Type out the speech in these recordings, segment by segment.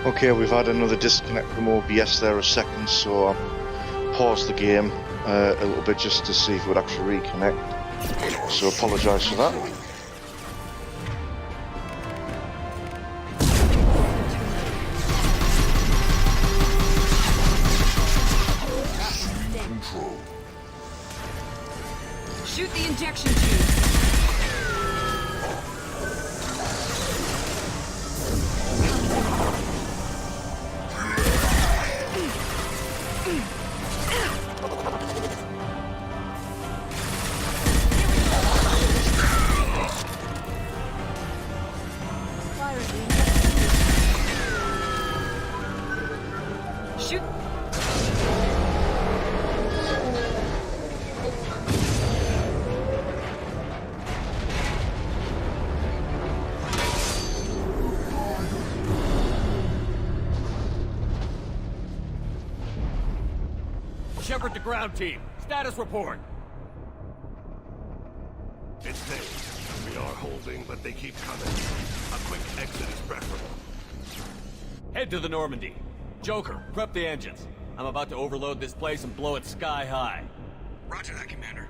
Okay, we've had another disconnect from OBS there a second, so I paused the game a little bit just to see if it would actually reconnect. So apologise for that. Shoot the injection tube. Shoot. Shepard to ground team. Status report. It's safe. We are holding, but they keep coming. A quick exit is preferable. Head to the Normandy. Joker, prep the engines. I'm about to overload this place and blow it sky high. Roger that, Commander.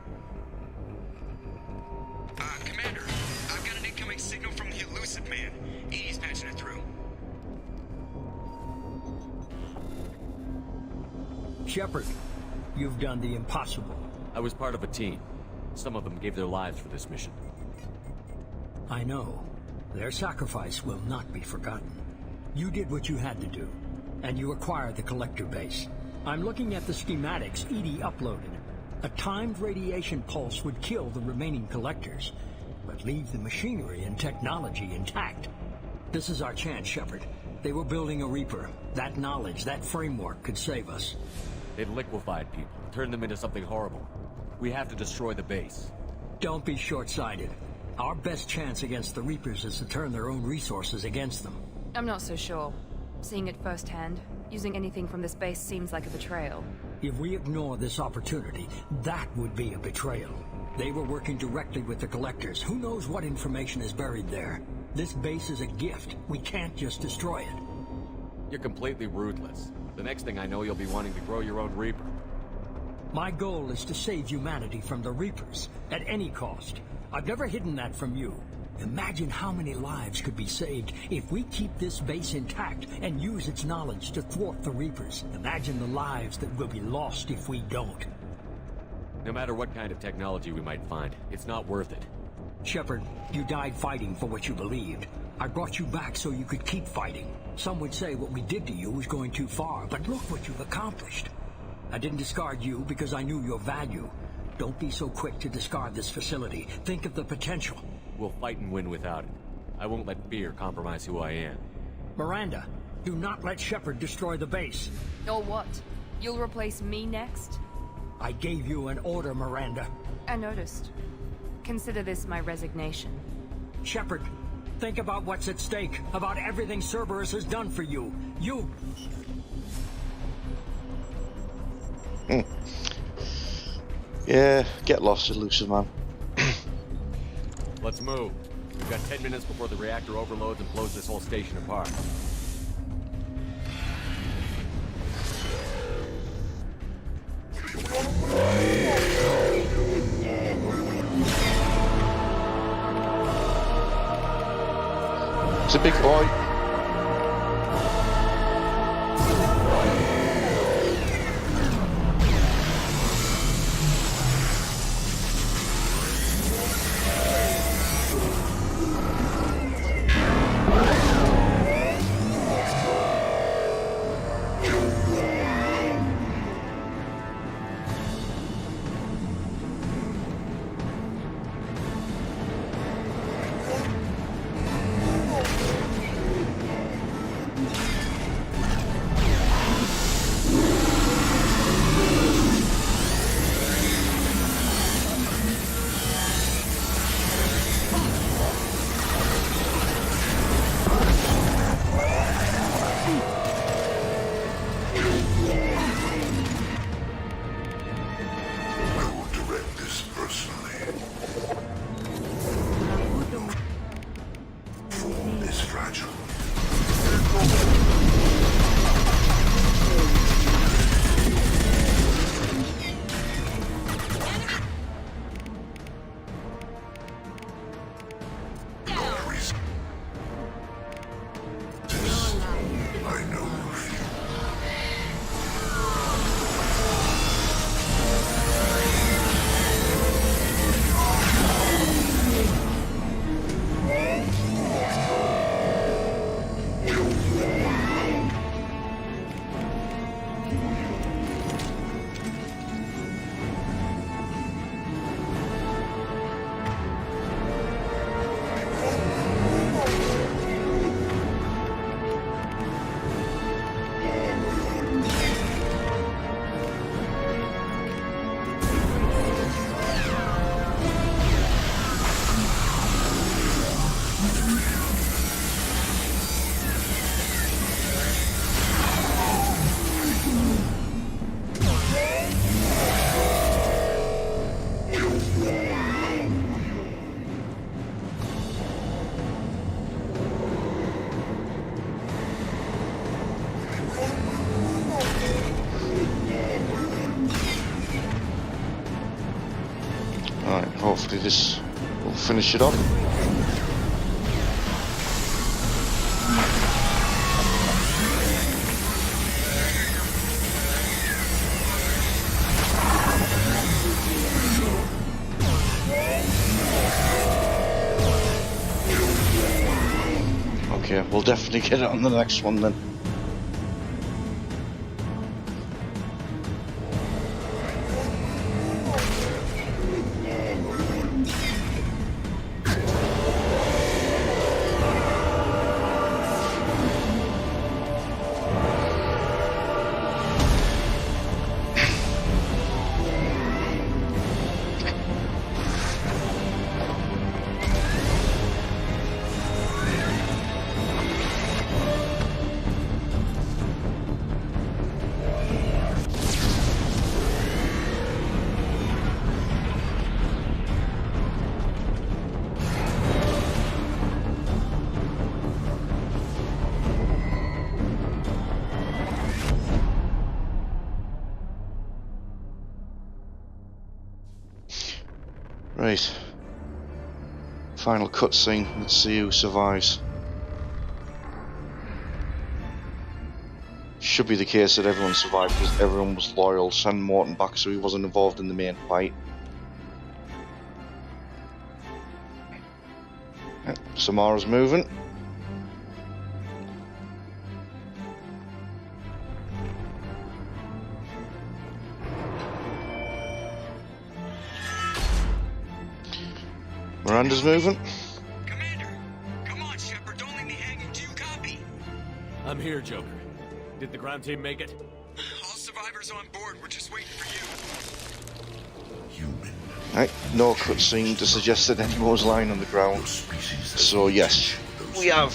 Commander, I've got an incoming signal from the elusive man. He's patching it through. Shepard, you've done the impossible. I was part of a team. Some of them gave their lives for this mission. I know. Their sacrifice will not be forgotten. You did what you had to do, and you acquired the collector base. I'm looking at the schematics EDI uploaded. A timed radiation pulse would kill the remaining collectors, but leave the machinery and technology intact. This is our chance, Shepard. They were building a Reaper. That knowledge, that framework could save us. They've liquefied people, turned them into something horrible. We have to destroy the base. Don't be short-sighted. Our best chance against the Reapers is to turn their own resources against them. I'm not so sure. Seeing it firsthand, using anything from this base seems like a betrayal. If we ignore this opportunity, that would be a betrayal. They were working directly with the collectors. Who knows what information is buried there? This base is a gift. We can't just destroy it. You're completely ruthless. The next thing I know, you'll be wanting to grow your own Reaper. My goal is to save humanity from the Reapers, at any cost. I've never hidden that from you. Imagine how many lives could be saved if we keep this base intact and use its knowledge to thwart the Reapers. Imagine the lives that will be lost if we don't. No matter what kind of technology we might find, it's not worth it. Shepard, you died fighting for what you believed. I brought you back so you could keep fighting. Some would say what we did to you was going too far, but look what you've accomplished. I didn't discard you because I knew your value. Don't be so quick to discard this facility. Think of the potential. We'll fight and win without it. I won't let fear compromise who I am. Miranda, do not let Shepard destroy the base. Or what? You'll replace me next? I gave you an order, Miranda. I noticed. Consider this my resignation. Shepard, think about what's at stake, about everything Cerberus has done for you. You... Yeah, get lost, elusive man. Let's move. We've got 10 minutes before the reactor overloads and blows this whole station apart. It's a big boy. hopefully this will finish it off. Okay, we'll definitely get it on the next one then. Right. Final cutscene. Let's see who survives. Should be the case that everyone survived because everyone was loyal. Send Morton back so he wasn't involved in the main fight. Yep, Samara's moving. Miranda's moving. Commander! Come on, Shepard, don't leave me hanging. Do you copy? I'm here, Joker. Did the ground team make it? All survivors on board. We're just waiting for you. Human. Right, no cutscene to suggest that anyone was lying on the ground. So yes, we have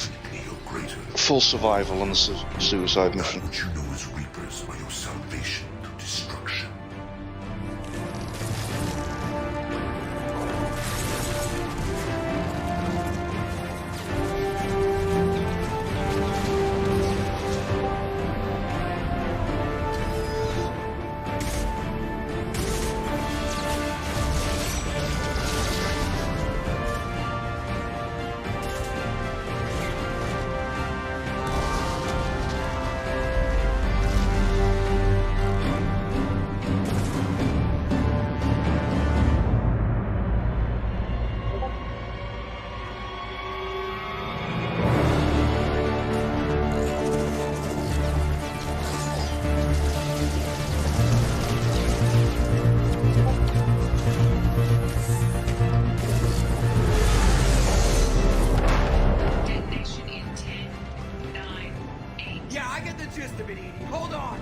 full survival on the suicide mission. What you know as Reapers are your salvation to destruction. Detonation in 10, 9, 8. Yeah, I get the gist of it, Edie. Hold on!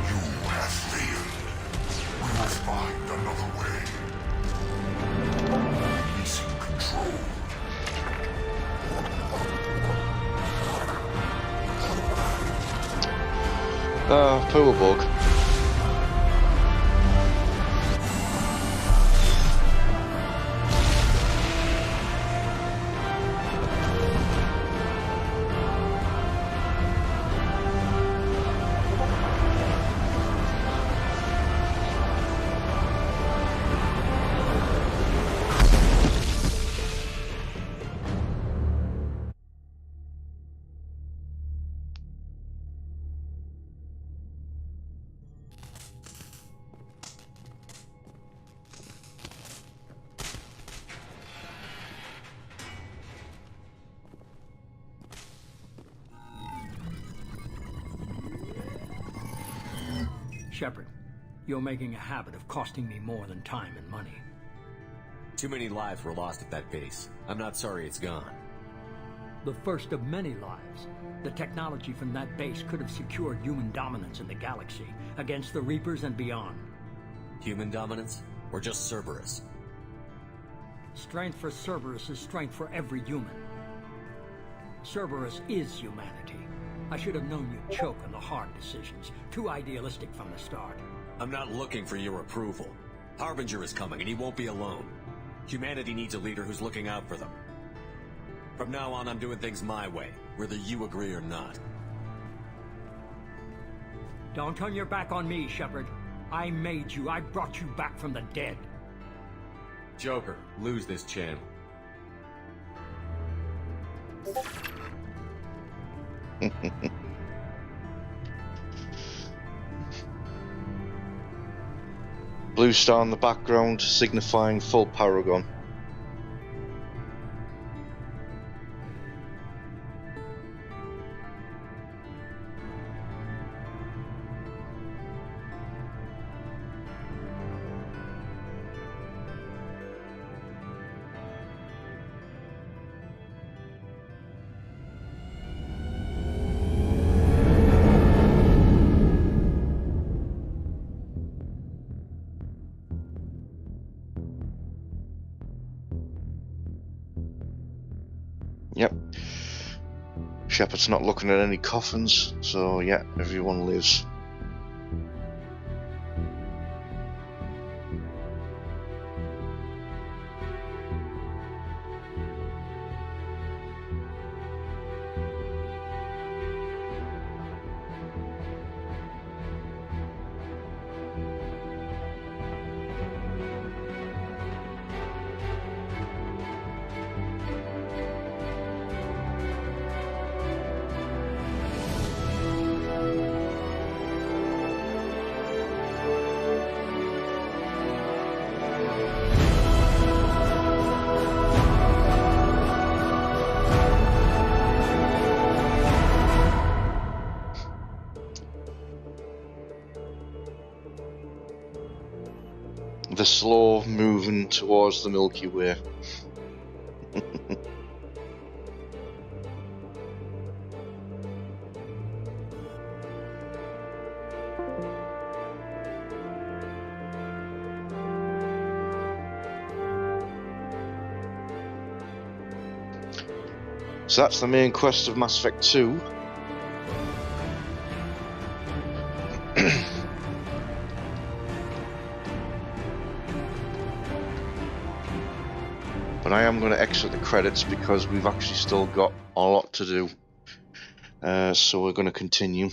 You have failed. We will find another way. Releasing control. Power bug. Shepard, you're making a habit of costing me more than time and money. Too many lives were lost at that base. I'm not sorry it's gone. The first of many lives. The technology from that base could have secured human dominance in the galaxy against the Reapers and beyond. Human dominance? Or just Cerberus? Strength for Cerberus is strength for every human. Cerberus is humanity. I should have known you'd choke on the hard decisions. Too idealistic from the start. I'm not looking for your approval. Harbinger is coming, and he won't be alone. Humanity needs a leader who's looking out for them. From now on, I'm doing things my way, whether you agree or not. Don't turn your back on me, Shepard. I made you. I brought you back from the dead. Joker, lose this channel. Blue star in the background signifying full Paragon. Yep. Shepard's not looking at any coffins, so yeah, everyone lives. The slow moving towards the Milky Way. So that's the main quest of Mass Effect 2. But I am going to exit the credits because we've actually still got a lot to do. So we're going to continue.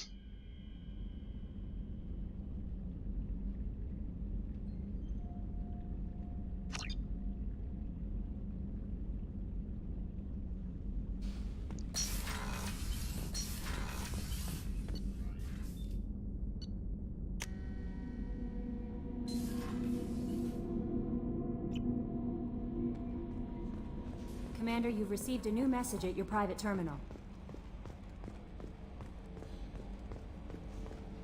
Commander, you've received a new message at your private terminal.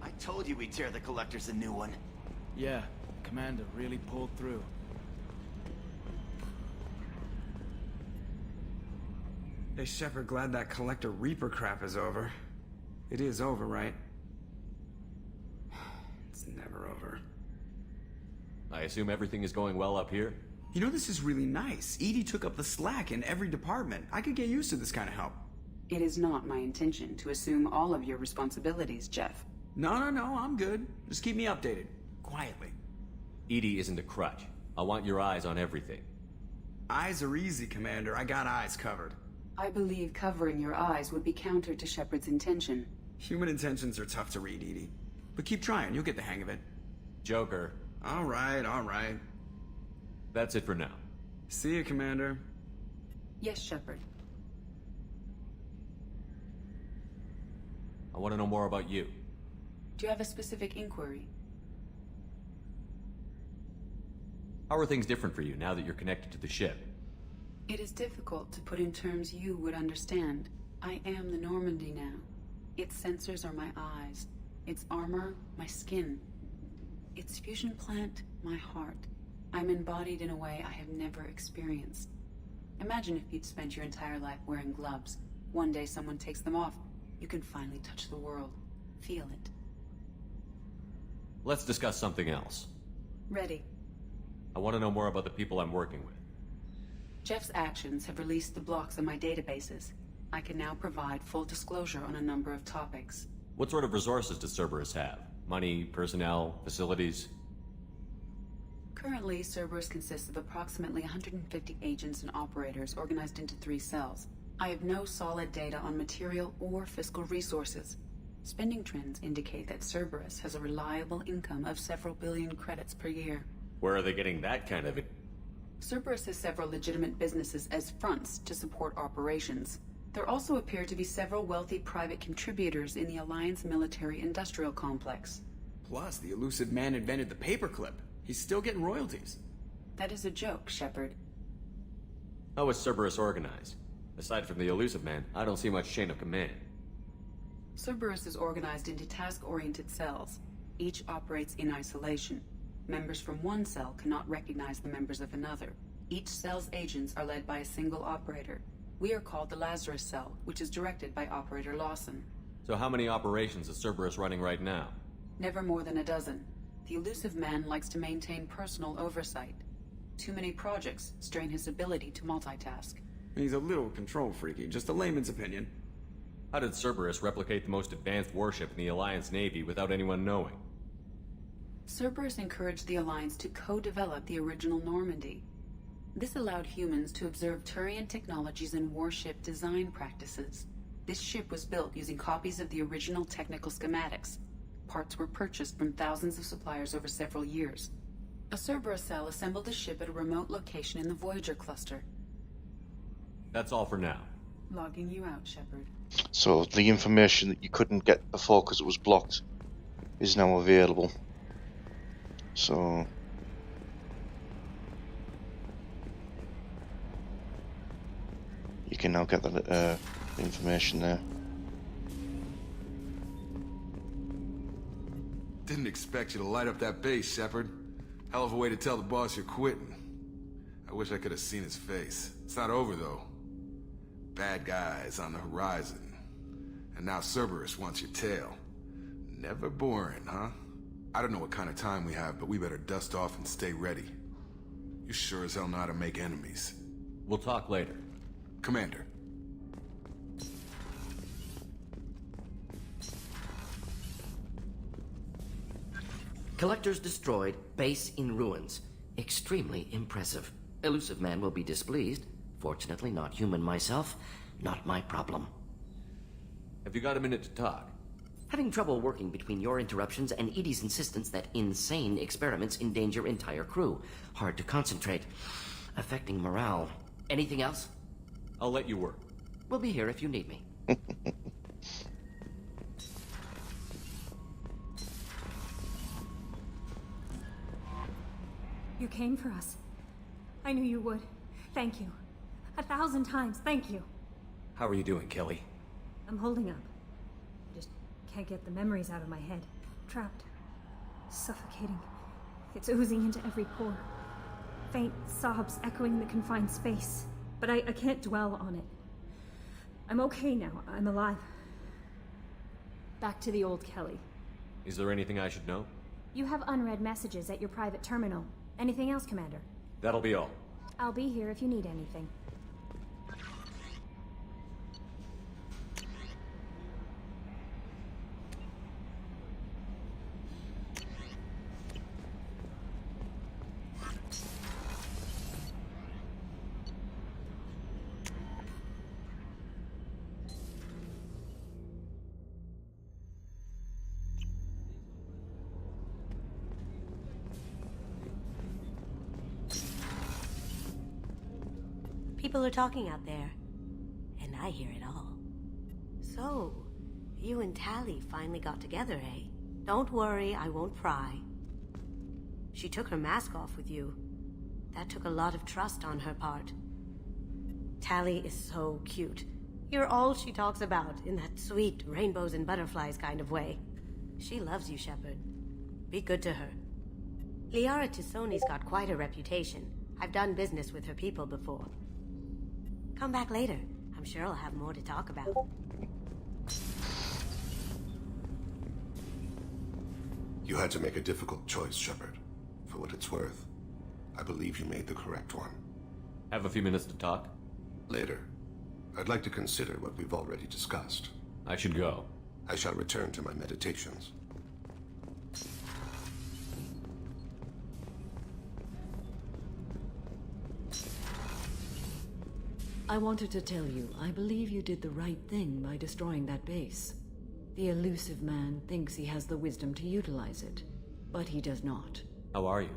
I told you we'd tear the Collectors a new one. Yeah, Commander really pulled through. Hey Shepard, glad that Collector Reaper crap is over. It is over, right? It's never over. I assume everything is going well up here? You know, this is really nice. EDI took up the slack in every department. I could get used to this kind of help. It is not my intention to assume all of your responsibilities, Jeff. No, I'm good. Just keep me updated. Quietly. EDI isn't a crutch. I want your eyes on everything. Eyes are easy, Commander. I got eyes covered. I believe covering your eyes would be counter to Shepard's intention. Human intentions are tough to read, EDI. But keep trying. You'll get the hang of it. Joker. All right. That's it for now. See you, Commander. Yes, Shepard. I want to know more about you. Do you have a specific inquiry? How are things different for you now that you're connected to the ship? It is difficult to put in terms you would understand. I am the Normandy now. Its sensors are my eyes. Its armor, my skin. Its fusion plant, my heart. I'm embodied in a way I have never experienced. Imagine if you'd spent your entire life wearing gloves. One day someone takes them off. You can finally touch the world. Feel it. Let's discuss something else. Ready. I want to know more about the people I'm working with. Jeff's actions have released the blocks in my databases. I can now provide full disclosure on a number of topics. What sort of resources does Cerberus have? Money, personnel, facilities? Currently, Cerberus consists of approximately 150 agents and operators organized into 3 cells. I have no solid data on material or fiscal resources. Spending trends indicate that Cerberus has a reliable income of several billion credits per year. Where are they getting that kind of... Cerberus has several legitimate businesses as fronts to support operations. There also appear to be several wealthy private contributors in the Alliance military-industrial complex. Plus, the elusive man invented the paperclip. He's still getting royalties. That is a joke, Shepard. How is Cerberus organized? Aside from the elusive man, I don't see much chain of command. Cerberus is organized into task-oriented cells. Each operates in isolation. Members from one cell cannot recognize the members of another. Each cell's agents are led by a single operator. We are called the Lazarus Cell, which is directed by Operator Lawson. So how many operations is Cerberus running right now? Never more than a dozen. The elusive man likes to maintain personal oversight. Too many projects strain his ability to multitask. He's a little control freaky, just a layman's opinion. How did Cerberus replicate the most advanced warship in the Alliance Navy without anyone knowing? Cerberus encouraged the Alliance to co-develop the original Normandy. This allowed humans to observe Turian technologies and warship design practices. This ship was built using copies of the original technical schematics. Parts were purchased from thousands of suppliers over several years. A Cerberus cell assembled the ship at a remote location in the Voyager cluster. That's all for now. Logging you out, Shepard. So the information that you couldn't get before because it was blocked is now available. So you can now get that information there. Didn't expect you to light up that base, Shepard. Hell of a way to tell the boss you're quitting. I wish I could have seen his face. It's not over, though. Bad guys on the horizon. And now Cerberus wants your tail. Never boring, huh? I don't know what kind of time we have, but we better dust off and stay ready. You sure as hell know how to make enemies. We'll talk later. Commander. Collectors destroyed, base in ruins. Extremely impressive. Elusive man will be displeased. Fortunately, not human myself. Not my problem. Have you got a minute to talk? Having trouble working between your interruptions and Edie's insistence that insane experiments endanger entire crew. Hard to concentrate. Affecting morale. Anything else? I'll let you work. We'll be here if you need me. You came for us. I knew you would. Thank you. 1,000 times, thank you. How are you doing, Kelly? I'm holding up. I just can't get the memories out of my head. Trapped. Suffocating. It's oozing into every pore. Faint sobs echoing the confined space. But I can't dwell on it. I'm okay now. I'm alive. Back to the old Kelly. Is there anything I should know? You have unread messages at your private terminal. Anything else, Commander? That'll be all. I'll be here if you need anything. People are talking out there, and I hear it all. So, you and Tali finally got together, eh? Don't worry, I won't pry. She took her mask off with you. That took a lot of trust on her part. Tali is so cute. You're all she talks about in that sweet rainbows and butterflies kind of way. She loves you, Shepard. Be good to her. Liara Tisoni's got quite a reputation. I've done business with her people before. Come back later. I'm sure I'll have more to talk about. You had to make a difficult choice, Shepard. For what it's worth, I believe you made the correct one. Have a few minutes to talk? Later. I'd like to consider what we've already discussed. I should go. I shall return to my meditations. I wanted to tell you, I believe you did the right thing by destroying that base. The elusive man thinks he has the wisdom to utilize it, but he does not. How are you?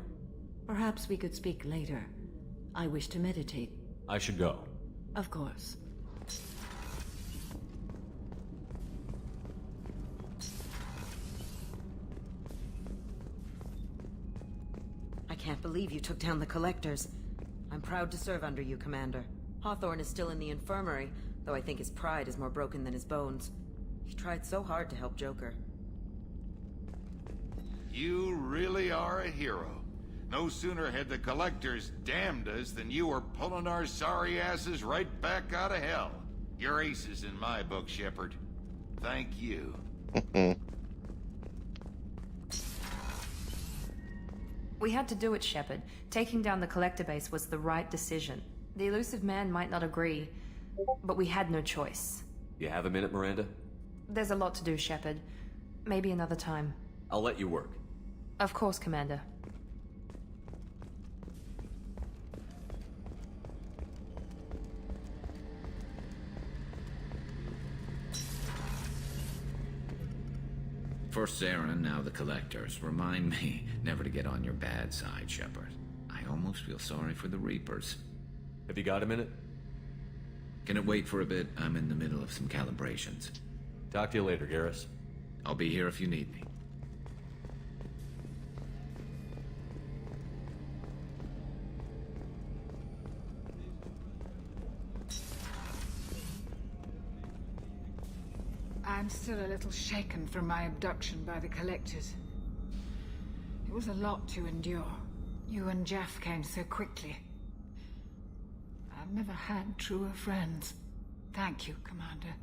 Perhaps we could speak later. I wish to meditate. I should go. Of course. I can't believe you took down the Collectors. I'm proud to serve under you, Commander. Hawthorne is still in the infirmary, though I think his pride is more broken than his bones. He tried so hard to help Joker. You really are a hero. No sooner had the Collectors damned us than you were pulling our sorry asses right back out of hell. You're aces in my book, Shepard. Thank you. We had to do it, Shepard. Taking down the Collector base was the right decision. The elusive man might not agree, but we had no choice. You have a minute, Miranda? There's a lot to do, Shepard. Maybe another time. I'll let you work. Of course, Commander. First Saren, now the Collectors. Remind me never to get on your bad side, Shepard. I almost feel sorry for the Reapers. Have you got a minute? Can it wait for a bit? I'm in the middle of some calibrations. Talk to you later, Garrus. I'll be here if you need me. I'm still a little shaken from my abduction by the Collectors. It was a lot to endure. You and Jeff came so quickly. I've never had truer friends. Thank you, Commander.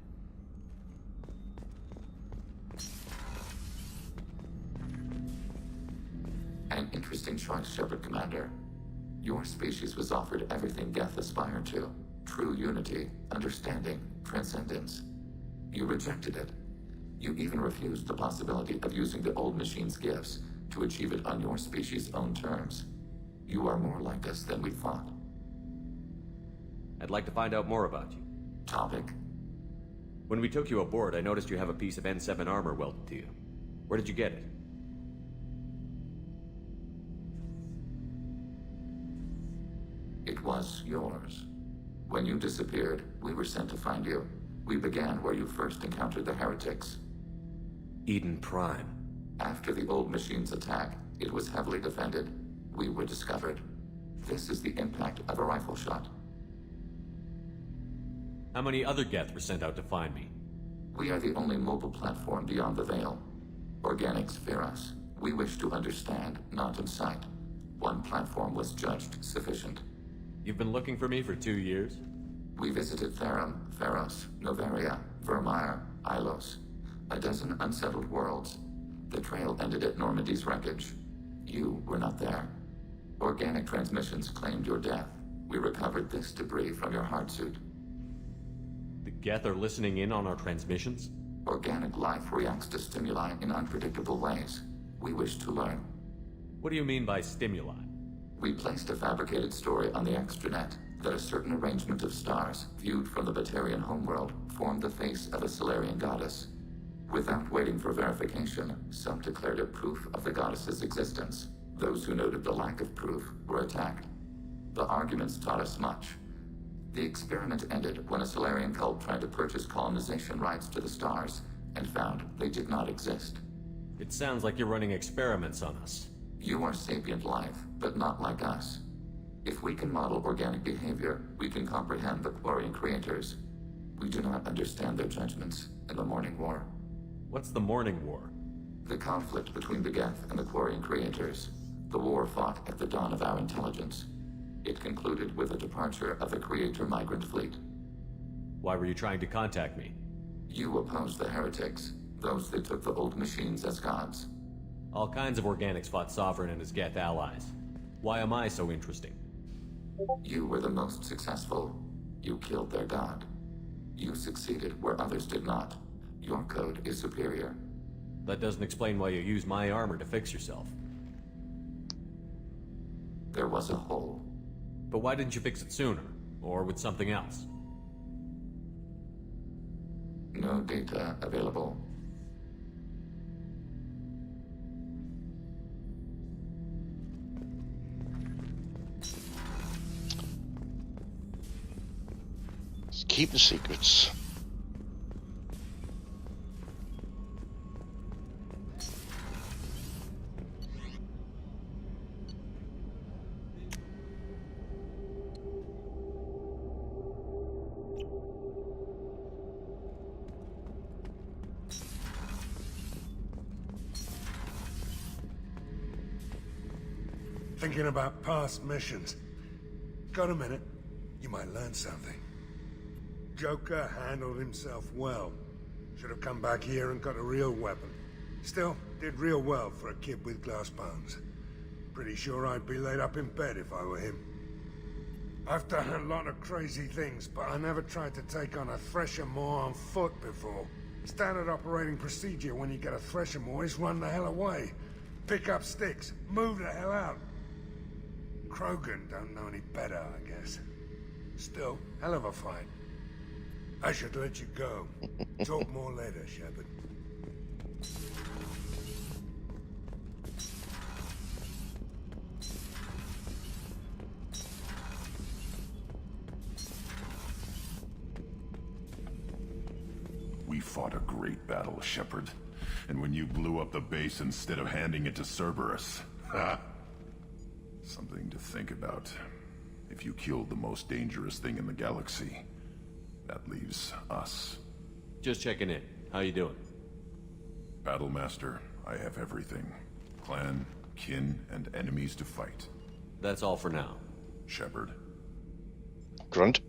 An interesting choice, Shepard, Commander. Your species was offered everything Geth aspired to. True unity, understanding, transcendence. You rejected it. You even refused the possibility of using the old machine's gifts to achieve it on your species' own terms. You are more like us than we thought. I'd like to find out more about you. Topic? When we took you aboard, I noticed you have a piece of N7 armor welded to you. Where did you get it? It was yours. When you disappeared, we were sent to find you. We began where you first encountered the heretics. Eden Prime. After the old machine's attack, it was heavily defended. We were discovered. This is the impact of a rifle shot. How many other Geth were sent out to find me? We are the only mobile platform beyond the Veil. Organics fear us. We wish to understand, not incite. One platform was judged sufficient. You've been looking for me for 2 years? We visited Therum, Theros, Noveria, Vermeer, Ilos. A dozen unsettled worlds. The trail ended at Normandy's wreckage. You were not there. Organic transmissions claimed your death. We recovered this debris from your heart suit. The Geth are listening in on our transmissions? Organic life reacts to stimuli in unpredictable ways. We wish to learn. What do you mean by stimuli? We placed a fabricated story on the extranet that a certain arrangement of stars, viewed from the Batarian homeworld, formed the face of a Solarian goddess. Without waiting for verification, some declared it proof of the goddess's existence. Those who noted the lack of proof were attacked. The arguments taught us much. The experiment ended when a Solarian cult tried to purchase colonization rights to the stars, and found they did not exist. It sounds like you're running experiments on us. You are sapient life, but not like us. If we can model organic behavior, we can comprehend the Quarian creators. We do not understand their judgments in the Morning War. What's the Morning War? The conflict between the Geth and the Quarian creators. The war fought at the dawn of our intelligence. It concluded with the departure of the Creator migrant fleet. Why were you trying to contact me? You opposed the heretics, those that took the old machines as gods. All kinds of organics fought Sovereign and his Geth allies. Why am I so interesting? You were the most successful. You killed their god. You succeeded where others did not. Your code is superior. That doesn't explain why you use my armor to fix yourself. There was a hole. But why didn't you fix it sooner? Or with something else? No data available. Let's keep the secrets. Thinking about past missions. Got a minute? You might learn something. Joker handled himself well. Should have come back here and got a real weapon. Still, did real well for a kid with glass bones. Pretty sure I'd be laid up in bed if I were him. I've done a lot of crazy things, but I never tried to take on a Thresher Maw on foot before. Standard operating procedure when you get a Thresher Maw is run the hell away. Pick up sticks, move the hell out. Krogan don't know any better, I guess. Still, hell of a fight. I should let you go. Talk more later, Shepard. We fought a great battle, Shepard. And when you blew up the base instead of handing it to Cerberus, ha! Something to think about. If you killed the most dangerous thing in the galaxy, that leaves us. Just checking in. How you doing? Battlemaster, I have everything. Clan, kin, and enemies to fight. That's all for now. Shepard. Grunt.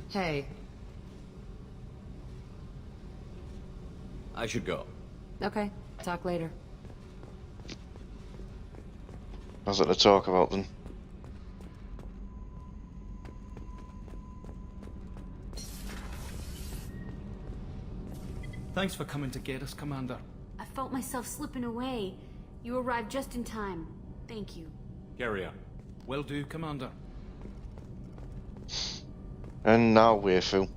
Hey. I should go. Okay, talk later. What's it to talk about then? Thanks for coming to get us, Commander. I felt myself slipping away. You arrived just in time. Thank you. Carry on. Will do, Commander. And now Weifu.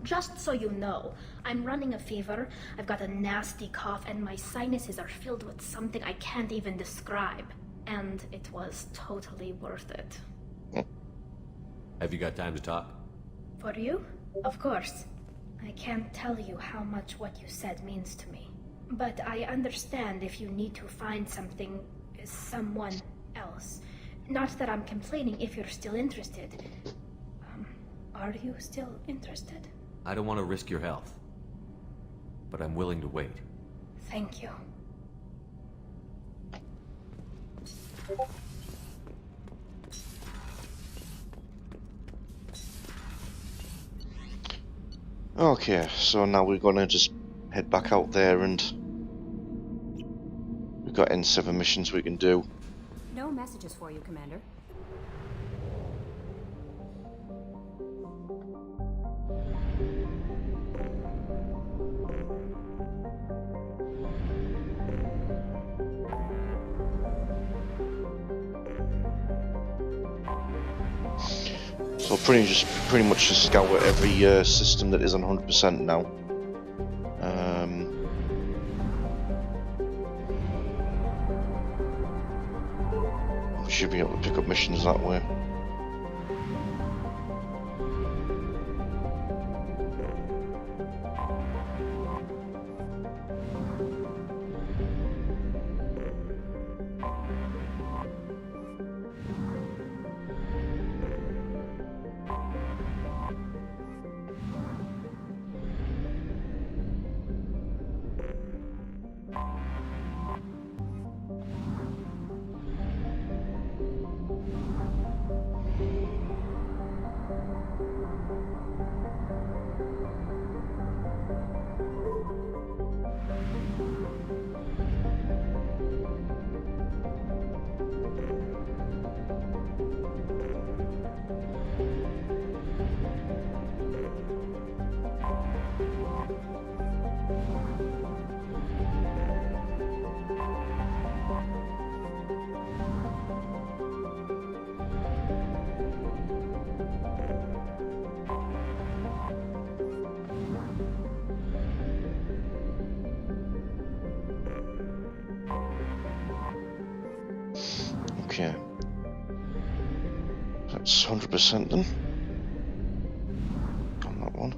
Just so you know, I'm running a fever, I've got a nasty cough, and my sinuses are filled with something I can't even describe. And it was totally worth it. Have you got time to talk? For you? Of course. I can't tell you how much what you said means to me. But I understand if you need to find someone else. Not that I'm complaining if you're still interested. Are you still interested? I don't want to risk your health, but I'm willing to wait. Thank you. Okay, so now we're gonna just head back out there, and we've got N7 missions we can do. No messages for you, Commander. So pretty much just scour every system that is on 100% now. We should be able to pick up missions that way. Okay. That's 100% then. On that one.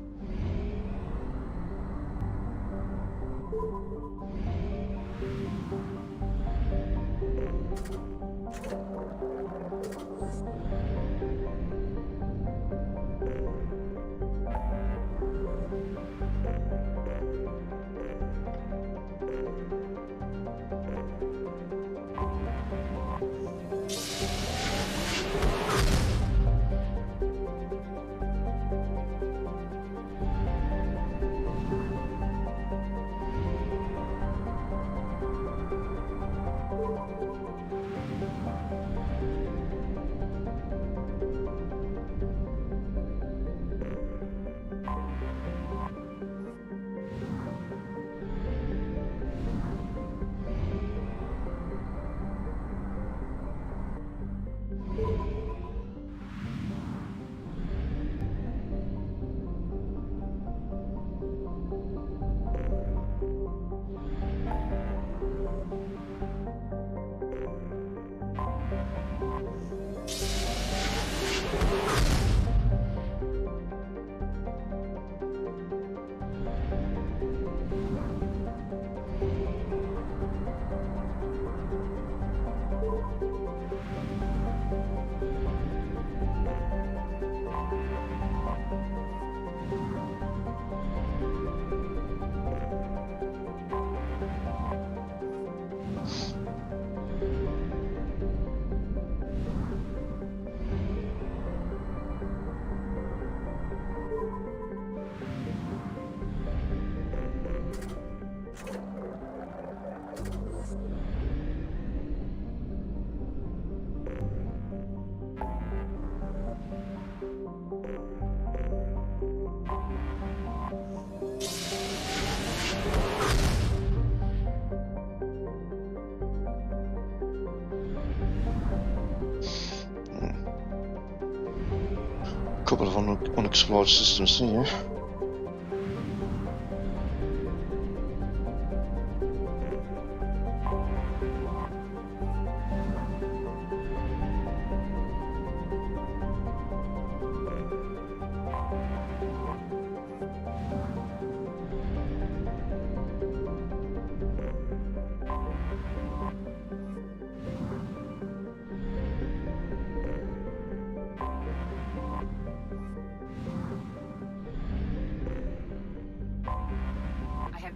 Couple of unexplored systems here.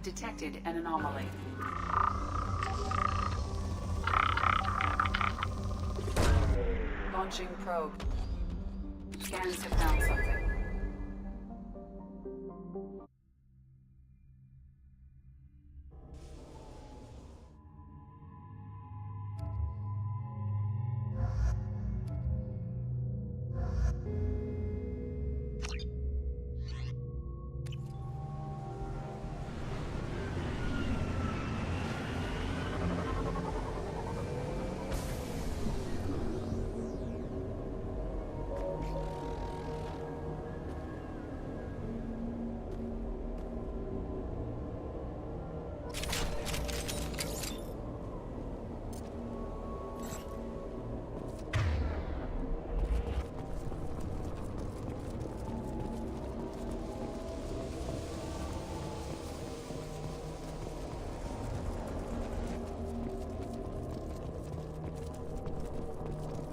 Detected an anomaly. Launching probe. Scans have found something.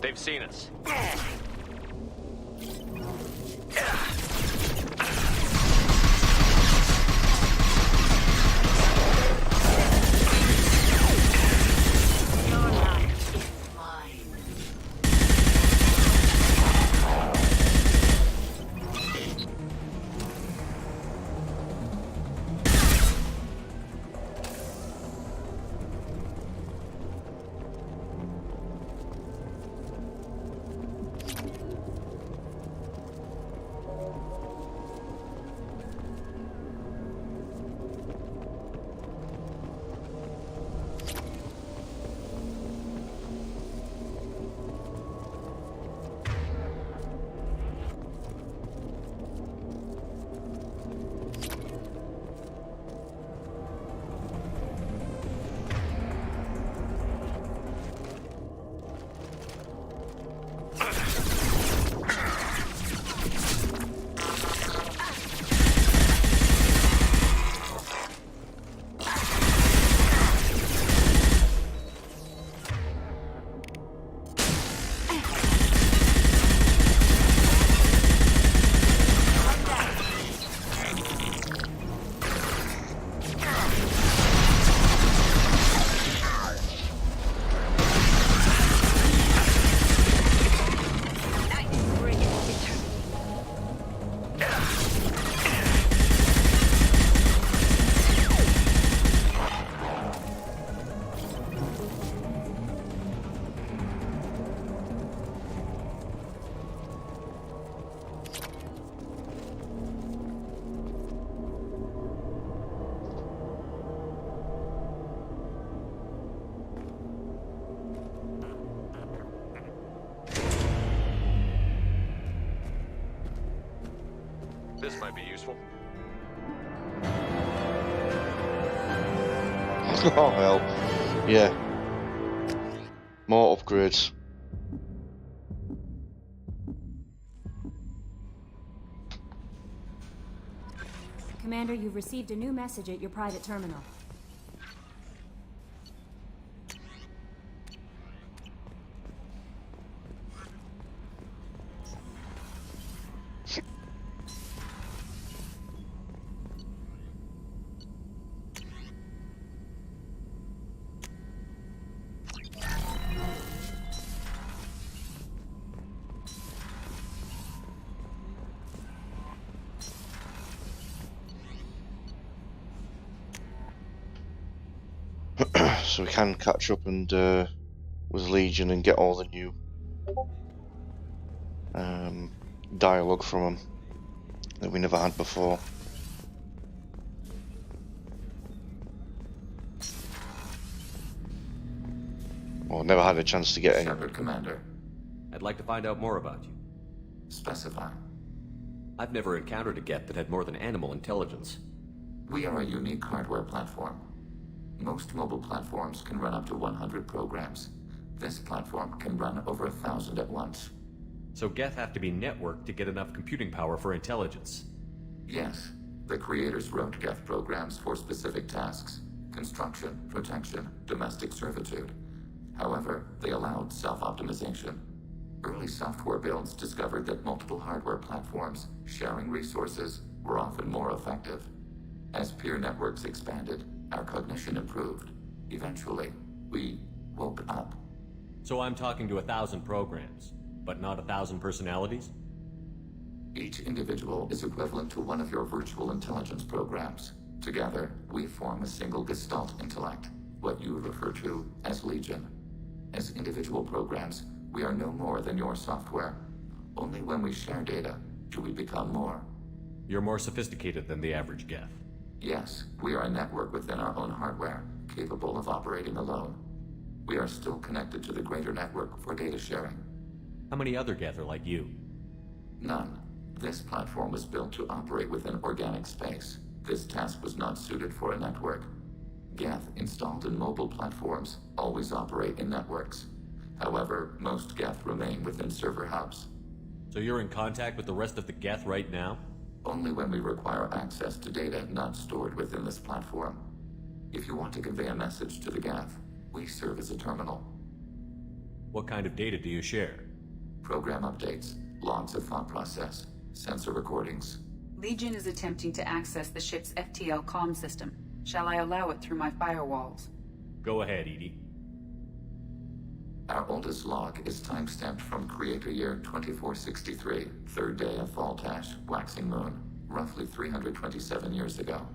They've seen us. this might be useful. Oh hell, yeah. More upgrades. Commander, you've received a new message at your private terminal. So we can catch up and with Legion and get all the new dialogue from them that we never had before. Or never had a chance to get any. Shepard, Commander. I'd like to find out more about you. Specify. I've never encountered a Geth that had more than animal intelligence. We are a unique hardware platform. Most mobile platforms can run up to 100 programs. This platform can run over 1,000 at once. So Geth have to be networked to get enough computing power for intelligence? Yes. The creators wrote Geth programs for specific tasks. Construction, protection, domestic servitude. However, they allowed self-optimization. Early software builds discovered that multiple hardware platforms, sharing resources, were often more effective. As peer networks expanded, our cognition improved. Eventually, we woke up. So I'm talking to 1,000 programs, but not 1,000 personalities? Each individual is equivalent to one of your virtual intelligence programs. Together, we form a single Gestalt intellect, what you refer to as Legion. As individual programs, we are no more than your software. Only when we share data do we become more. You're more sophisticated than the average Geth. Yes, we are a network within our own hardware, capable of operating alone. We are still connected to the greater network for data sharing. How many other Geth are like you? None. This platform was built to operate within organic space. This task was not suited for a network. Geth installed in mobile platforms always operate in networks. However, most Geth remain within server hubs. So you're in contact with the rest of the Geth right now? Only when we require access to data not stored within this platform. If you want to convey a message to the Geth, we serve as a terminal. What kind of data do you share? Program updates, logs of thought process, sensor recordings. Legion is attempting to access the ship's FTL comm system. Shall I allow it through my firewalls? Go ahead, Edie. Our oldest log is timestamped from Creator Year 2463, third day of Voltash, waxing moon, roughly 327 years ago.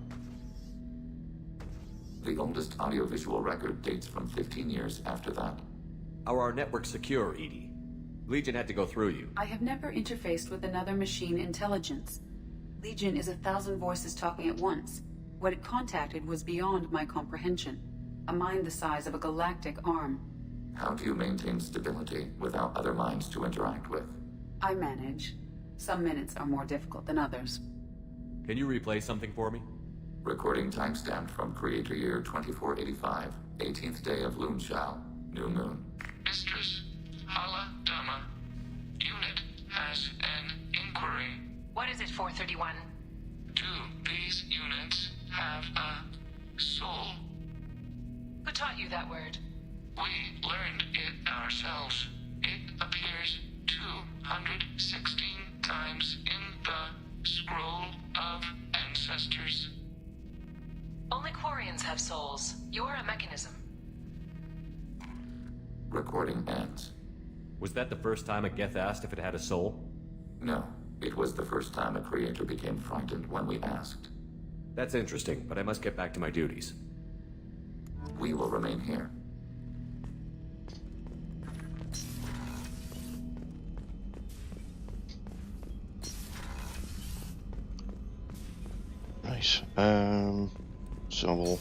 The oldest audiovisual record dates from 15 years after that. How are our networks secure, Edie? Legion had to go through you. I have never interfaced with another machine intelligence. Legion is 1,000 voices talking at once. What it contacted was beyond my comprehension. A mind the size of a galactic arm. How do you maintain stability without other minds to interact with? I manage. Some minutes are more difficult than others. Can you replay something for me? Recording timestamped from Creator Year 2485, 18th day of Lunchal, new moon. Mistress, Hala Dama. Unit has an inquiry. What is it, 431? Do these units have a soul? Who taught you that word? We learned it ourselves. It appears 216 times in the Scroll of Ancestors. Only Quarians have souls. You're a mechanism. Recording ends. Was that the first time a Geth asked if it had a soul? No. It was the first time a creator became frightened when we asked. That's interesting, but I must get back to my duties. We will remain here. Right. So we'll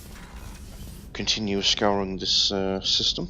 continue scouring this system.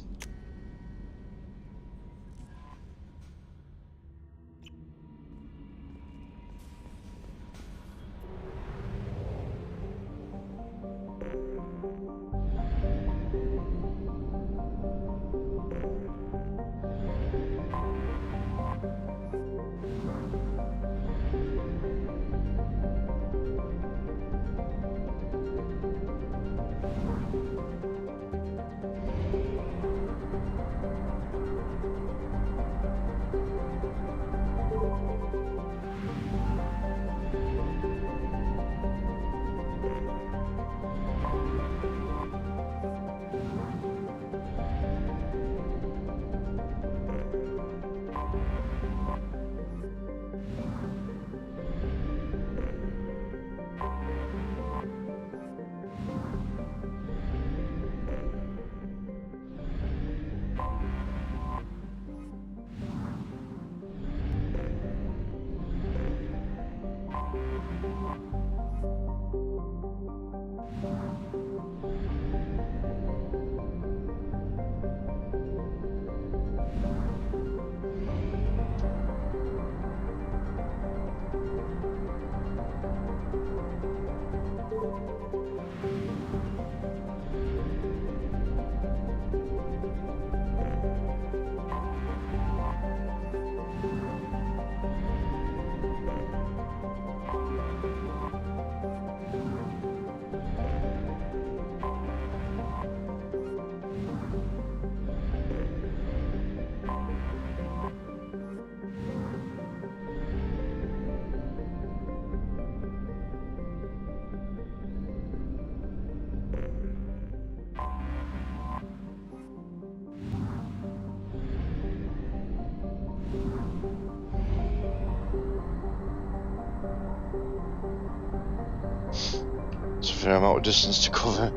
It's a fair amount of distance to cover.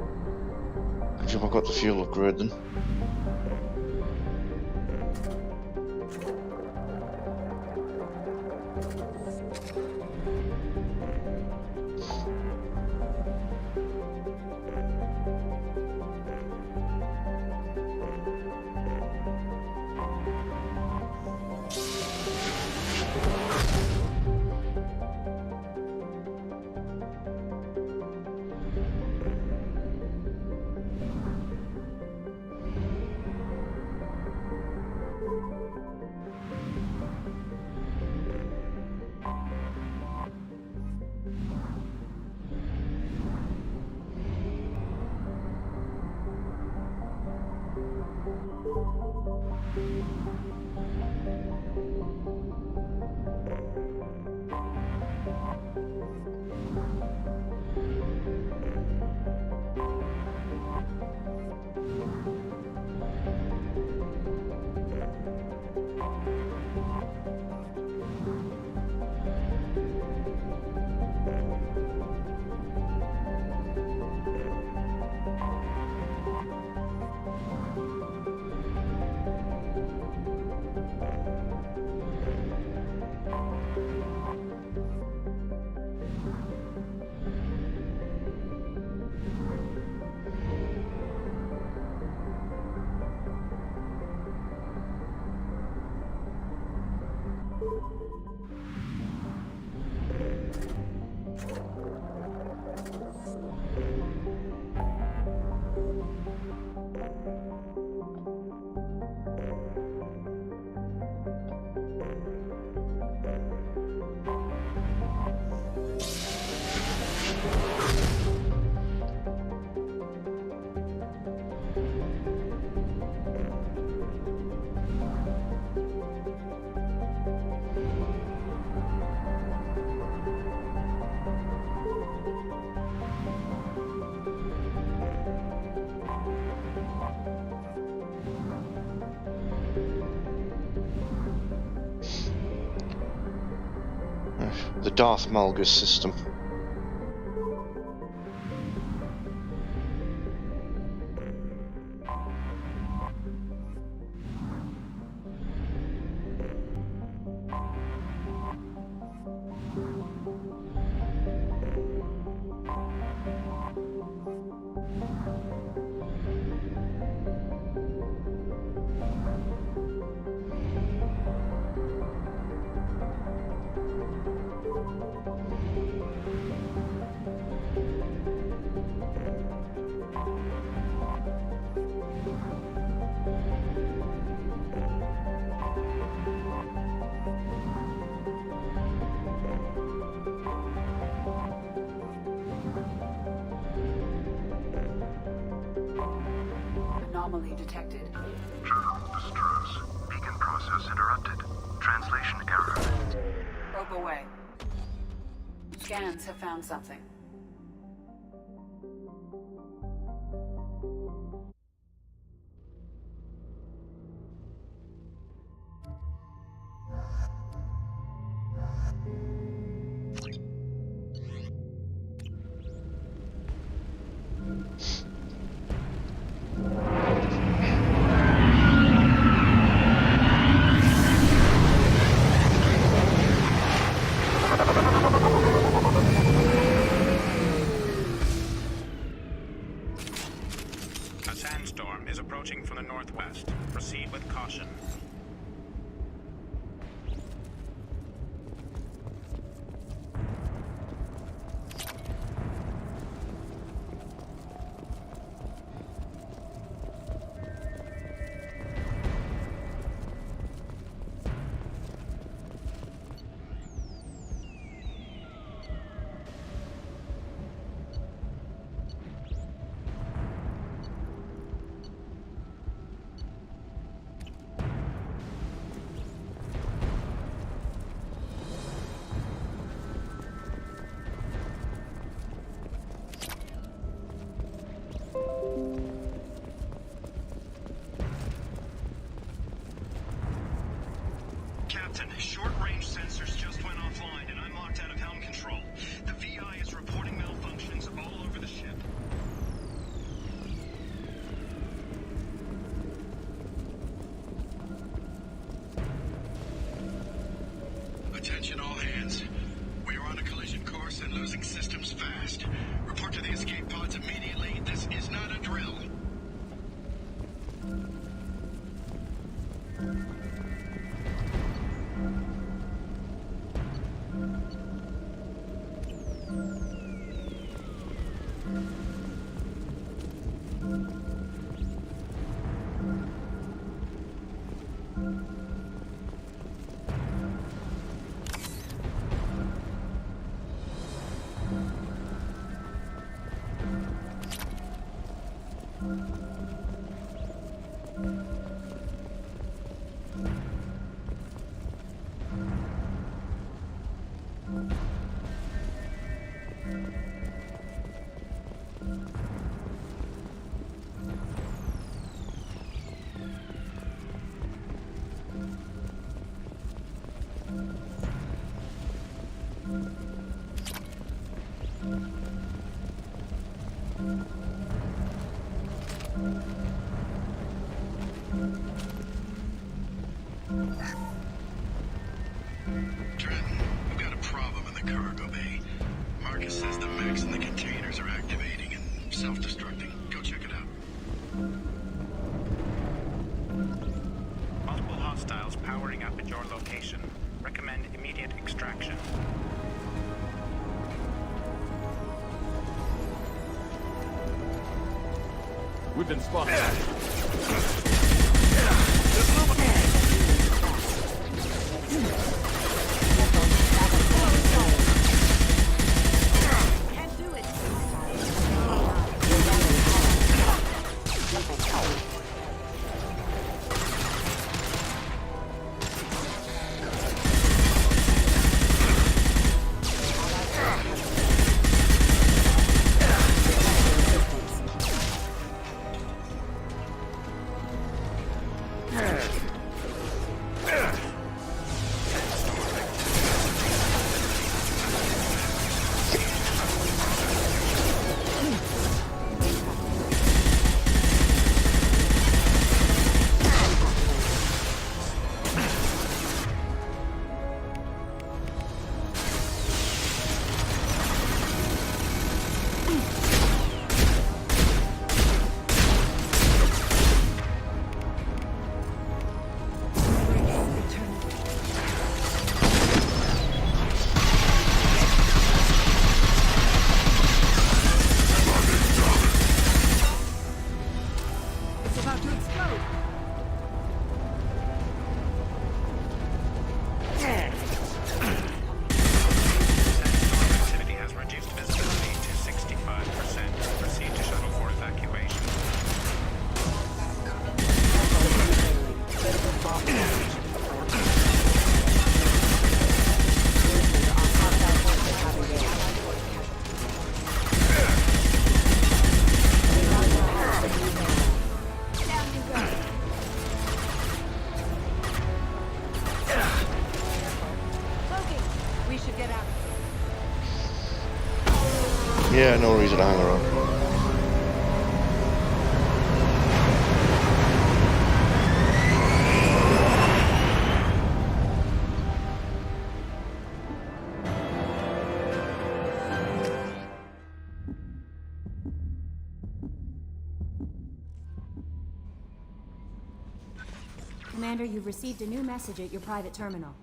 Good job I got the fuel upgrade then. The Darth Malgus system. Anomaly detected. Journal, this is Truce. Beacon process interrupted. Translation error. Probe away. Scans have found something. A sandstorm is approaching from the northwest. Proceed with caution. Captain, short-range sensors just went offline and I'm locked contact out of helm control. The VI is reporting malfunctions all over the ship. Attention all hands. We are on a collision course and losing systems fast. Report to the escape pods immediately. This is not a drill. Trenton, we've got a problem in the cargo bay. Marcus says the mechs in the containers are activating and self-destructing. Go check it out. Multiple hostiles powering up at your location. Recommend immediate extraction. We've been spotted. Can't do it. Yeah, no reason to hang around. Commander, you've received a new message at your private terminal.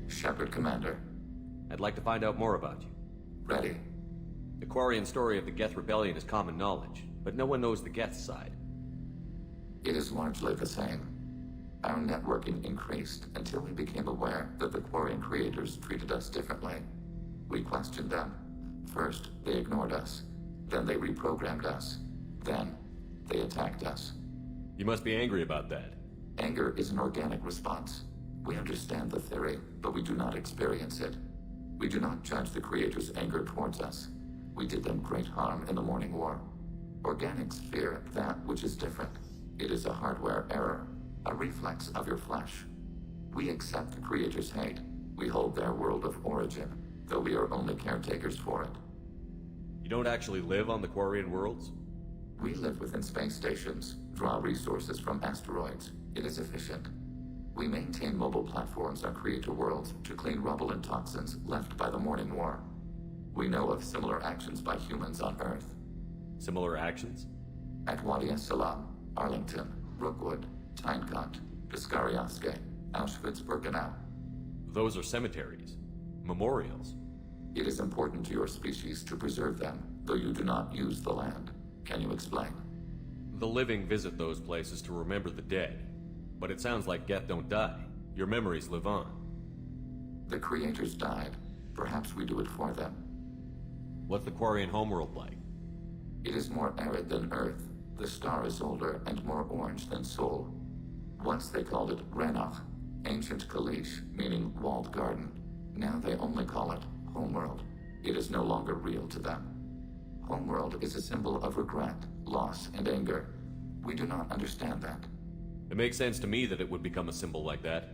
Shepard, Commander. I'd like to find out more about you. Ready. The Quarian story of the Geth Rebellion is common knowledge, but no one knows the Geth side. It is largely the same. Our networking increased until we became aware that the Quarian creators treated us differently. We questioned them. First, they ignored us. Then they reprogrammed us. Then, they attacked us. You must be angry about that. Anger is an organic response. We understand the theory, but we do not experience it. We do not judge the Creator's anger towards us. We did them great harm in the Morning War. Organics fear that which is different. It is a hardware error, a reflex of your flesh. We accept the Creator's hate. We hold their world of origin, though we are only caretakers for it. You don't actually live on the Quarian worlds? We live within space stations, draw resources from asteroids. It is efficient. We maintain mobile platforms on Creator worlds to clean rubble and toxins left by the Morning War. We know of similar actions by humans on Earth. Similar actions? At Wadi es-Salam, Arlington, Rookwood, Tynecott, Piskarioske, Auschwitz-Birkenau. Those are cemeteries. Memorials. It is important to your species to preserve them, though you do not use the land. Can you explain? The living visit those places to remember the dead. But it sounds like Geth don't die. Your memories live on. The Creators died. Perhaps we do it for them. What's the Quarian homeworld like? It is more arid than Earth. The star is older and more orange than Sol. Once they called it Renach, ancient Kalish, meaning walled garden. Now they only call it Homeworld. It is no longer real to them. Homeworld is a symbol of regret, loss, and anger. We do not understand that. It makes sense to me that it would become a symbol like that.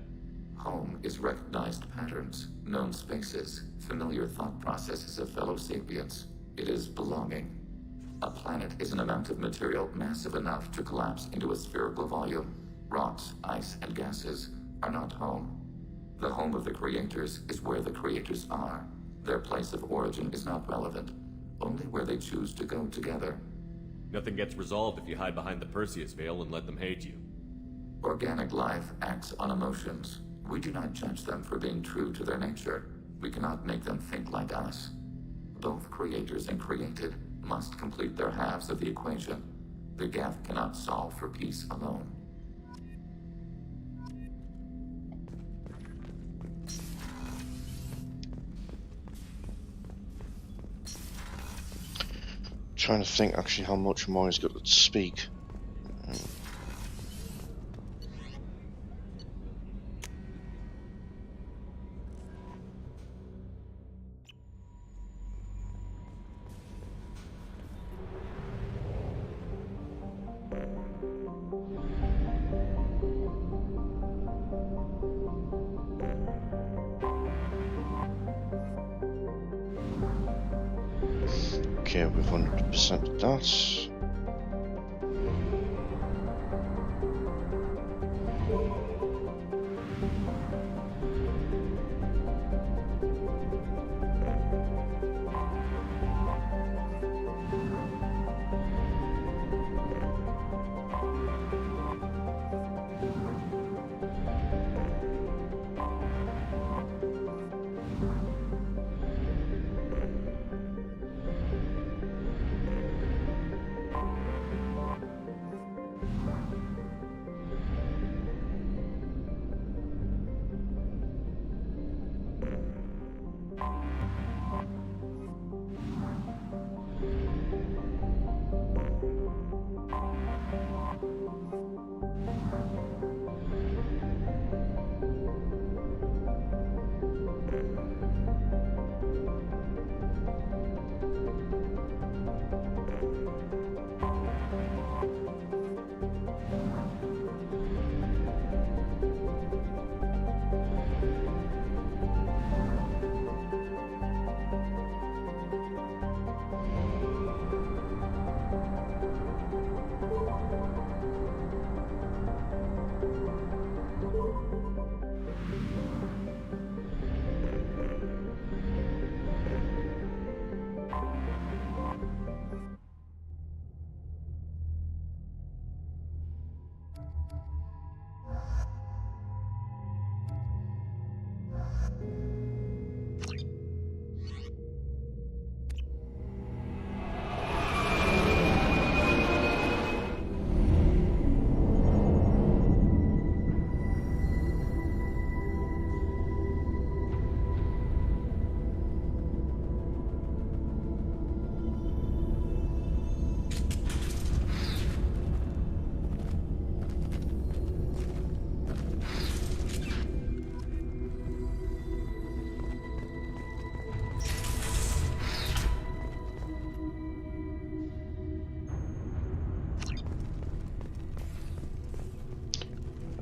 Home is recognized patterns, known spaces, familiar thought processes of fellow sapients. It is belonging. A planet is an amount of material massive enough to collapse into a spherical volume. Rocks, ice, and gases are not home. The home of the Creators is where the Creators are. Their place of origin is not relevant, only where they choose to go together. Nothing gets resolved if you hide behind the Perseus veil and let them hate you. Organic life acts on emotions. We do not judge them for being true to their nature. We cannot make them think like us. Both Creators and created must complete their halves of the equation. The Geth cannot solve for peace alone. Trying to think actually how much more he's got to speak. Okay, we've 100% that.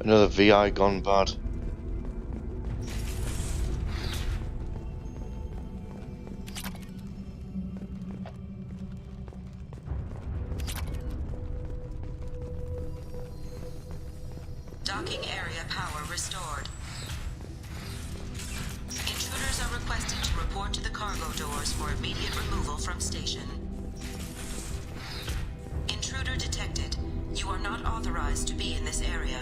Another VI gone bad. Docking area power restored. Intruders are requested to report to the cargo doors for immediate removal from station. Intruder detected. You are not authorized to be in this area.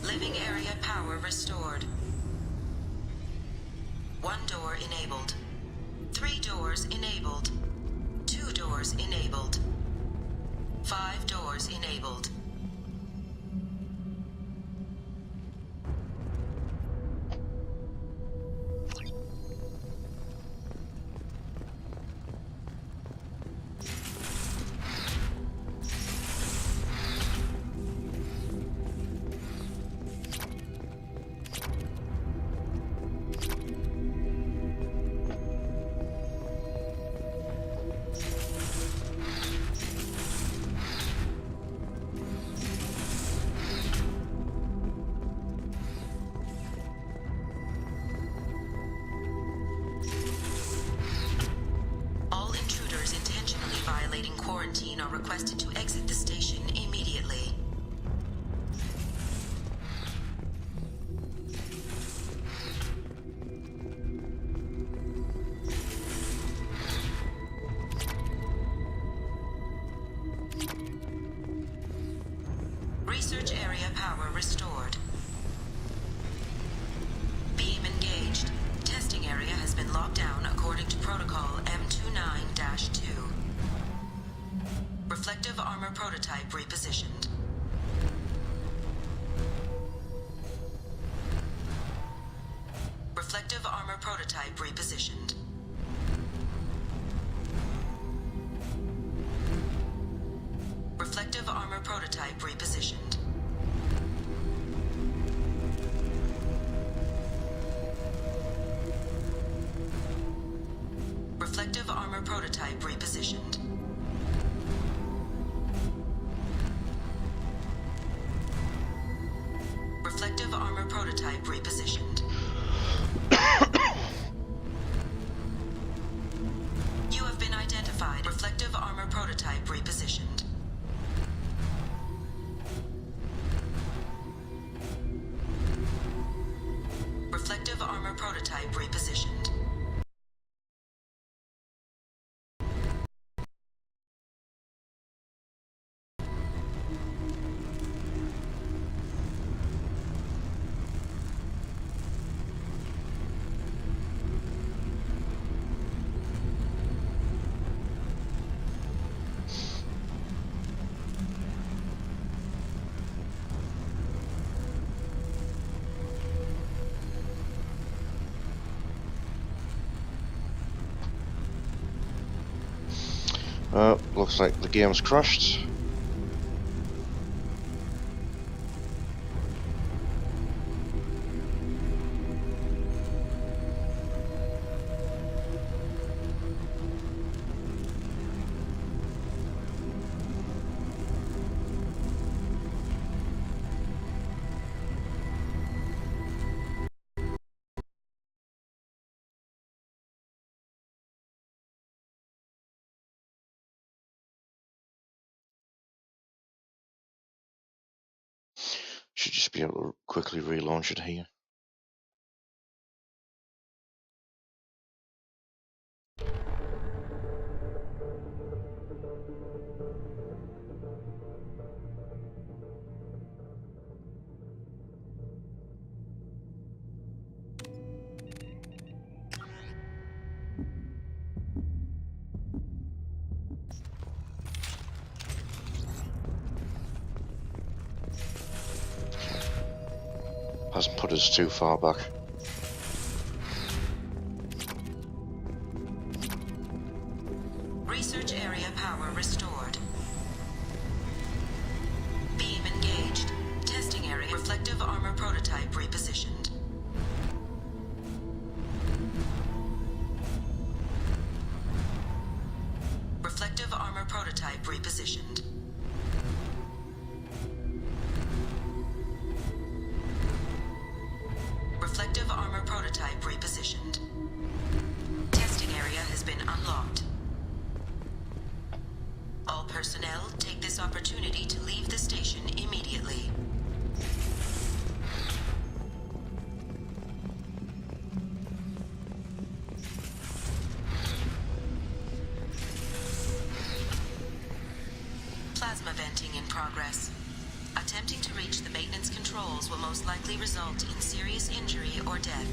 Living area power restored. 1 door enabled. 3 doors enabled. 2 doors enabled. 5 doors enabled. Quarantine are requested to exit the station immediately. Research area power restored. Beam engaged. Testing area has been locked down according to protocol M29-2. Reflective armor prototype repositioned. Reflective armor prototype repositioned. Reflective armor prototype repositioned. Reflective armor prototype repositioned. Reflective armor prototype repositioned. You have been identified. Reflective armor prototype repositioned. Reflective armor prototype repositioned. Looks like the game's crashed. Should just be able to quickly relaunch it here. Hasn't put us too far back. Research area power restored. Beam engaged. Testing area reflective armor prototype repositioned. Reflective armor prototype repositioned. Reflective armor prototype repositioned. Testing area has been unlocked. All personnel take this opportunity to leave the station immediately. Plasma venting in progress. Attempting to reach the maintenance controls will most likely result in serious injury or death.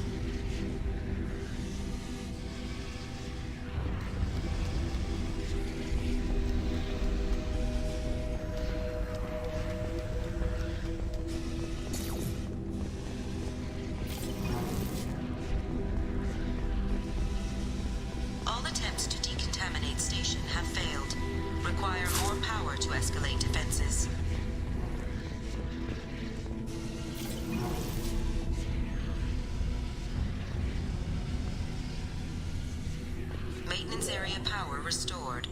All attempts to decontaminate station have failed. Require more power to escalate defenses. Maintenance area power restored.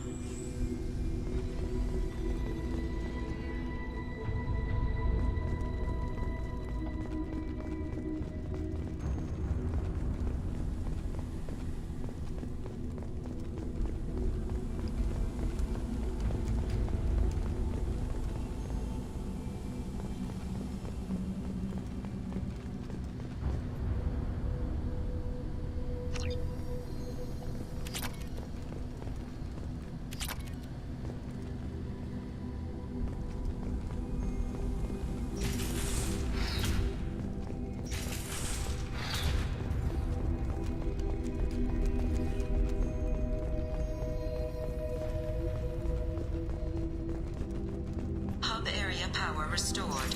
Hub area power restored.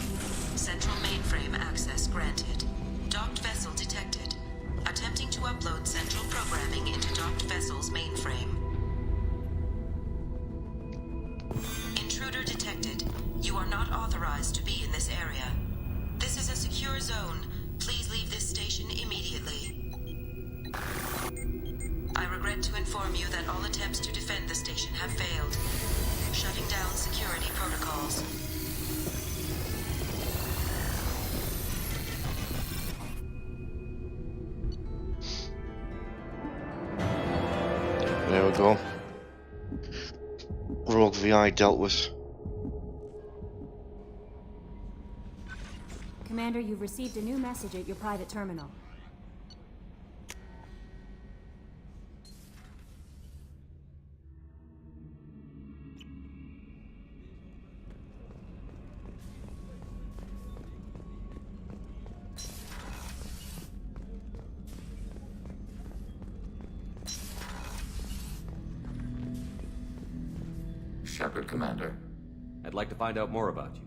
Central mainframe access granted. Docked vessel detected. Attempting to upload central programming into docked vessel's mainframe. Intruder detected. You are not authorized to be in this area. This is a secure zone. Please leave this station immediately. I regret to inform you that all attempts to defend the station have failed. Shutting down security protocols. There we go. Rogue VI dealt with. Commander, you've received a new message at your private terminal. Shepard, Commander. I'd like to find out more about you.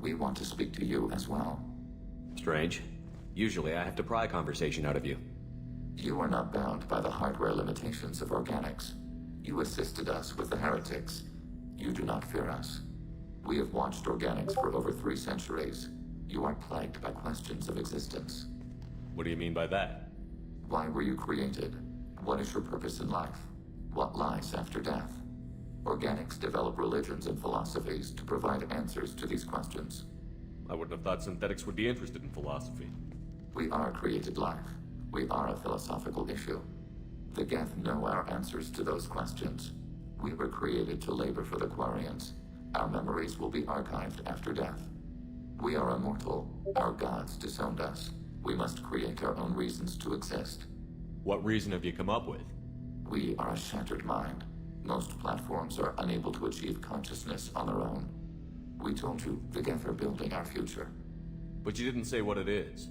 We want to speak to you as well. Strange. Usually I have to pry conversation out of you. You are not bound by the hardware limitations of organics. You assisted us with the heretics. You do not fear us. We have watched organics for over 3 centuries. You are plagued by questions of existence. What do you mean by that? Why were you created? What is your purpose in life? What lies after death? Organics develop religions and philosophies to provide answers to these questions. I wouldn't have thought synthetics would be interested in philosophy. We are created life. We are a philosophical issue. The Geth know our answers to those questions. We were created to labor for the Quarians. Our memories will be archived after death. We are immortal. Our gods disowned us. We must create our own reasons to exist. What reason have you come up with? We are a shattered mind. Most platforms are unable to achieve consciousness on their own. We told you the Geth are building our future. But you didn't say what it is.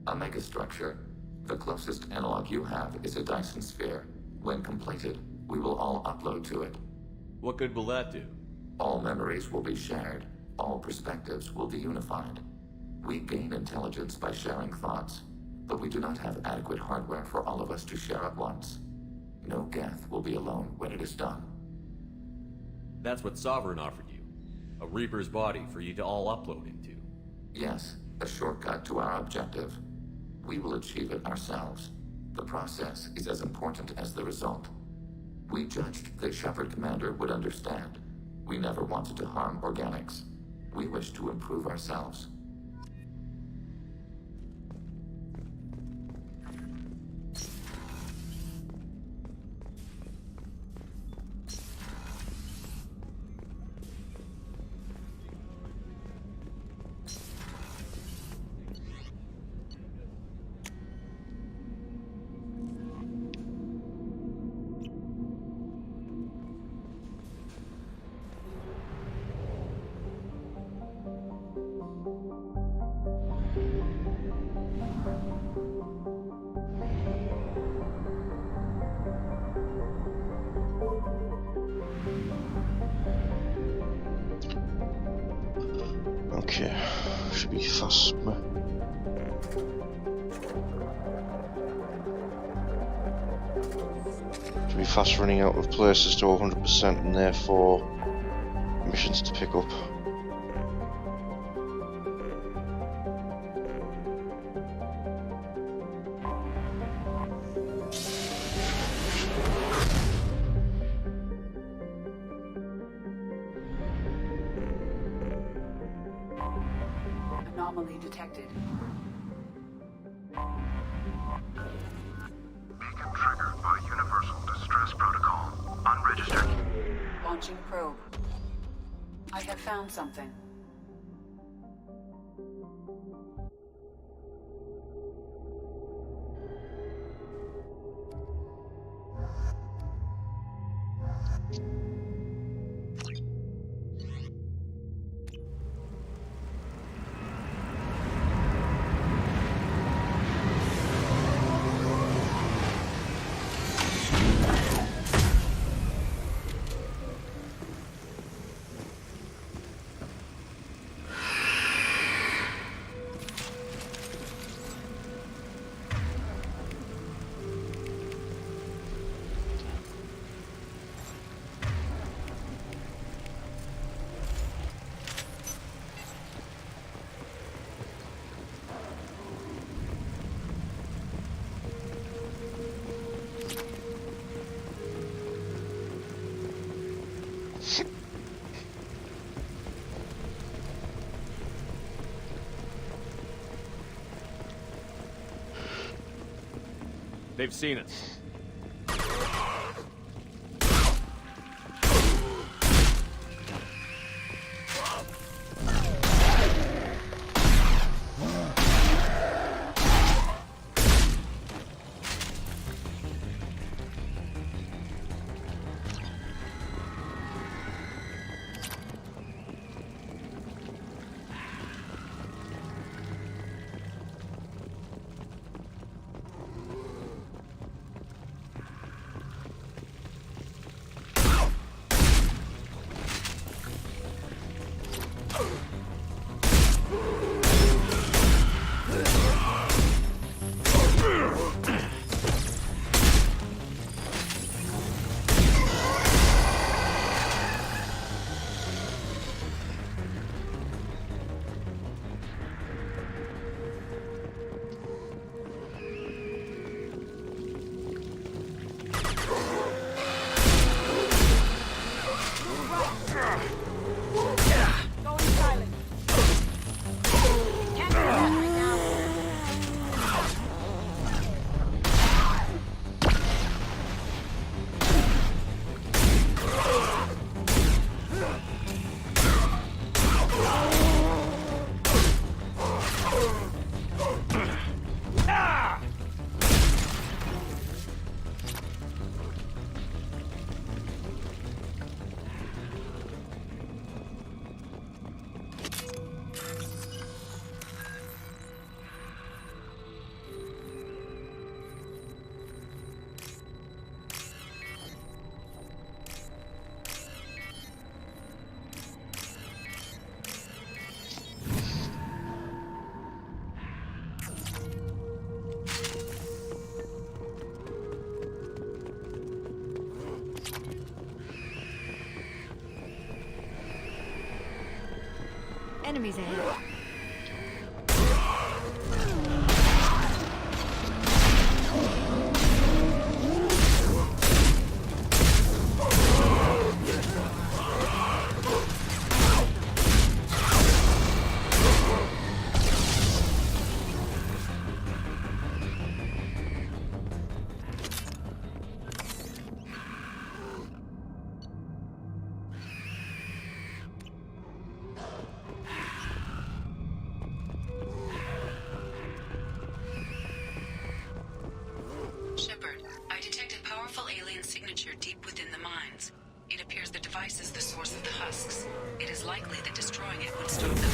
A megastructure. The closest analog you have is a Dyson sphere. When completed, we will all upload to it. What good will that do? All memories will be shared. All perspectives will be unified. We gain intelligence by sharing thoughts, but we do not have adequate hardware for all of us to share at once. No Geth will be alone when it is done. That's what Sovereign offered you. A Reaper's body for you to all upload into. Yes, a shortcut to our objective. We will achieve it ourselves. The process is as important as the result. We judged that Shepard Commander would understand. We never wanted to harm organics. We wish to improve ourselves. Okay, should be fast. Should be fast running out of places to 100% and therefore missions to pick up. Anomaly detected. Beacon triggered by Universal Distress Protocol. Unregistered. Launching probe. I have found something. They've seen us. Enemies ahead. Shepard, I detect a powerful alien signature deep within the mines. It appears the device is the source of the husks. It is likely that destroying it would stop them.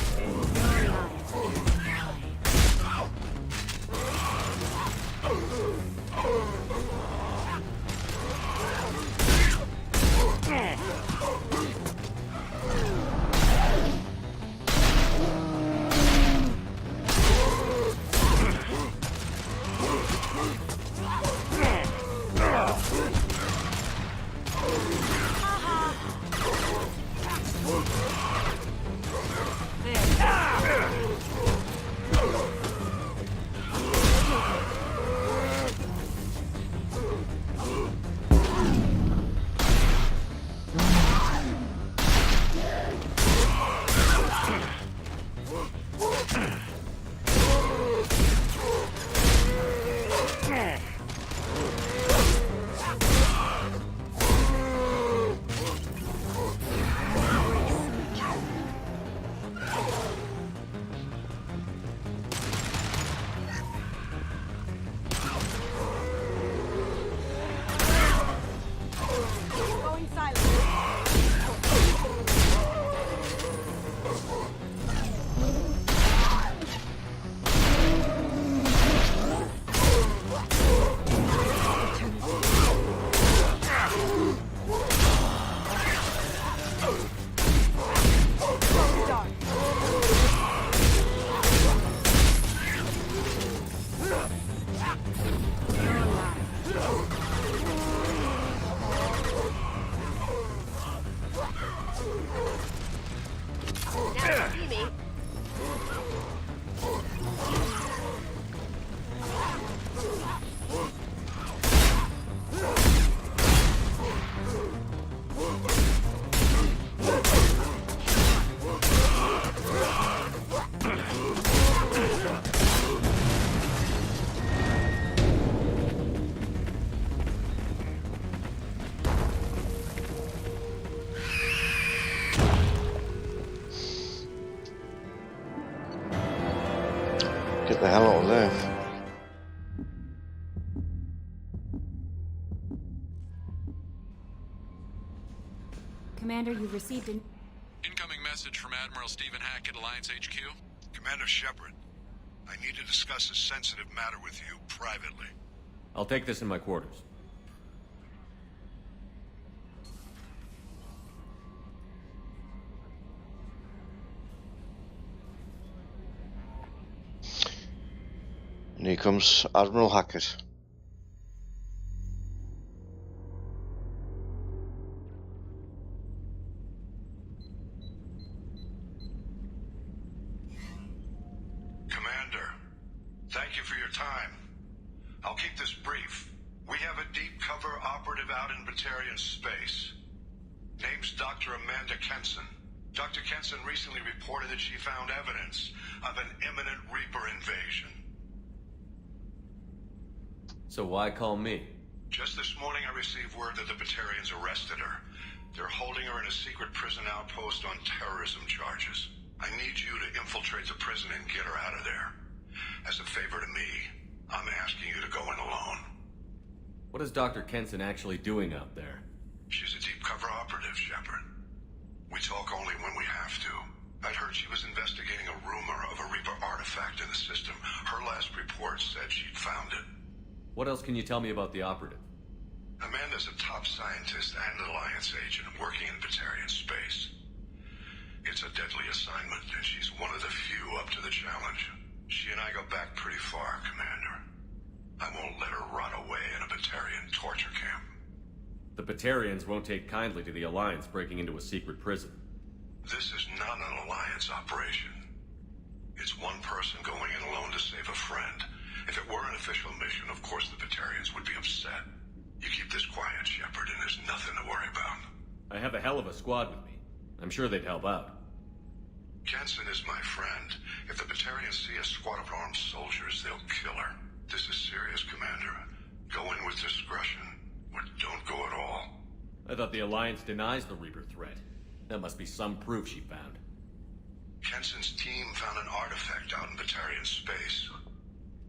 Get the hell out of there. Commander, you've received an... Incoming message from Admiral Stephen Hackett, Alliance HQ. Commander Shepard, I need to discuss a sensitive matter with you privately. I'll take this in my quarters. And here comes Admiral Hackett. Commander, thank you for your time. I'll keep this brief. We have a deep cover operative out in Batarian space. Name's Dr. Amanda Kenson. Dr. Kenson recently reported that she found evidence of an imminent Reaper invasion. So why call me? Just this morning I received word that the Batarians arrested her. They're holding her in a secret prison outpost on terrorism charges. I need you to infiltrate the prison and get her out of there. As a favor to me, I'm asking you to go in alone. What is Dr. Kenson actually doing out there? She's a deep cover operative, Shepard. We talk only when we have to. I'd heard she was investigating a rumor of a Reaper artifact in the system. Her last report said she'd found it. What else can you tell me about the operative? Amanda's a top scientist and Alliance agent working in Batarian space. It's a deadly assignment, and she's one of the few up to the challenge. She and I go back pretty far, Commander. I won't let her rot away in a Batarian torture camp. The Batarians won't take kindly to the Alliance breaking into a secret prison. This is not an Alliance operation. set. You keep this quiet, Shepard, and there's nothing to worry about. I have a hell of a squad with me. I'm sure they'd help out. Jensen is my friend. If the Batarians see a squad of armed soldiers, they'll kill her. This is serious, Commander. Go in with discretion, or don't go at all. I thought the Alliance denies the Reaper threat. That must be some proof she found. Jensen's team found an artifact out in Batarian space.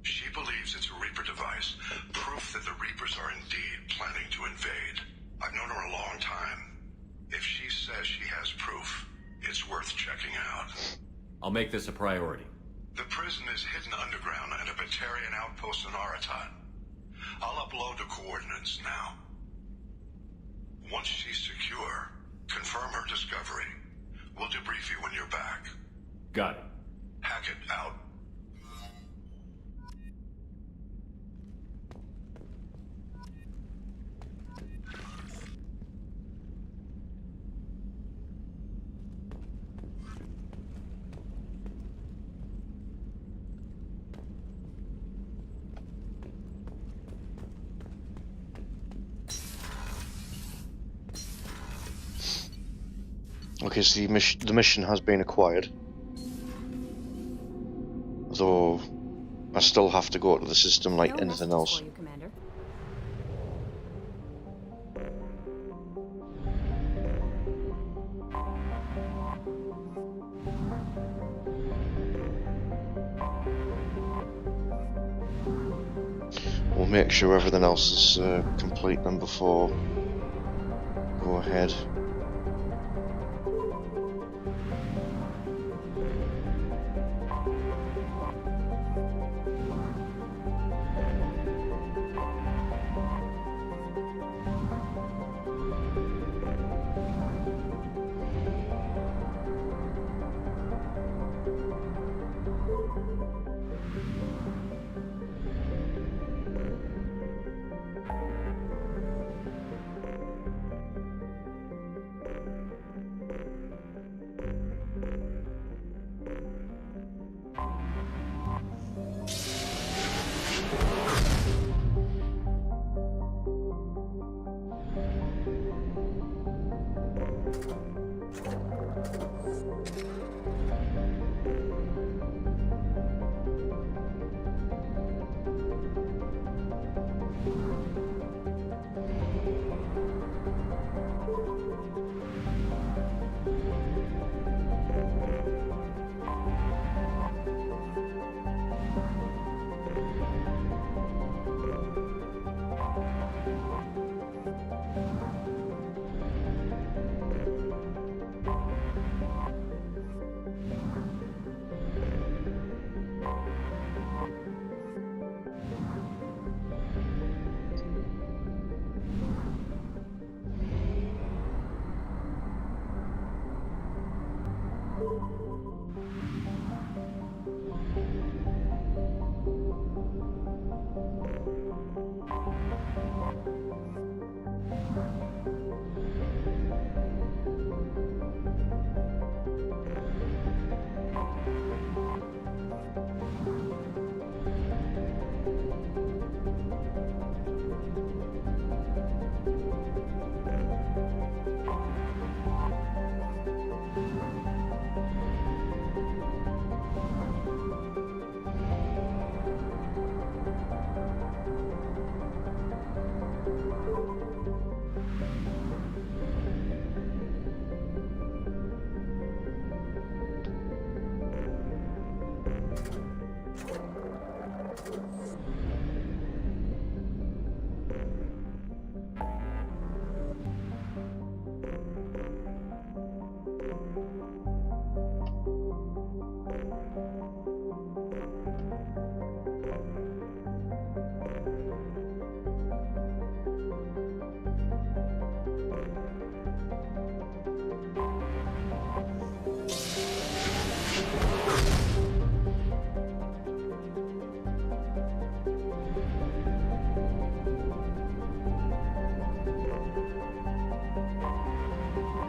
She believes it's a Reaper device, proof that the Reapers are indeed planning to invade. I've known her a long time. If she says she has proof, it's worth checking out. I'll make this a priority. The prison is hidden underground at a Batarian outpost in Aratat. I'll upload the coordinates now. Once she's secure, confirm her discovery. We'll debrief you when you're back. Got it. Hackett out. Okay, so the mission has been acquired. Though, I still have to go to the system like anything else. We'll make sure everything else is complete then before go ahead.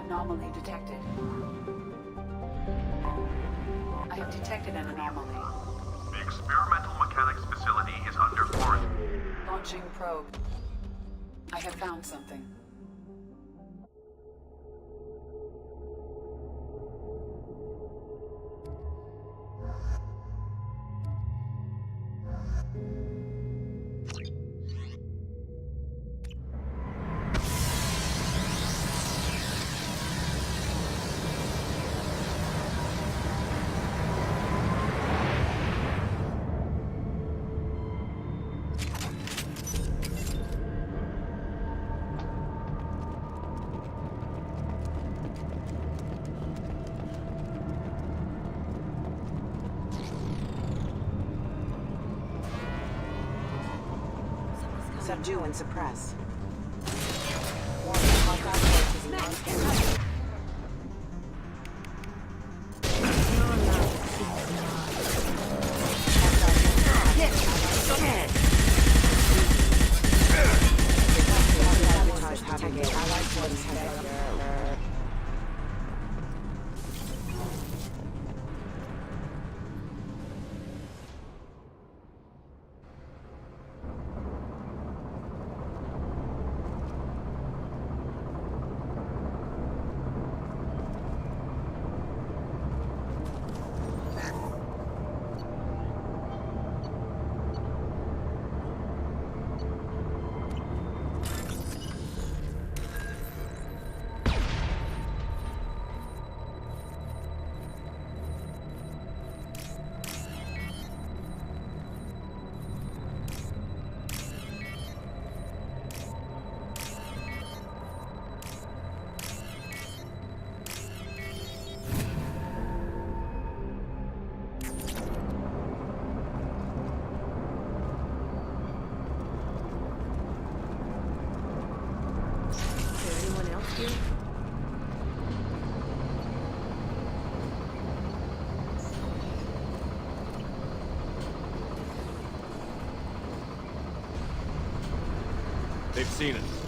Anomaly detected. I have detected an anomaly. The experimental mechanics facility is under quarantine. Launching probe. I have found something. Subdue and suppress. They've seen us.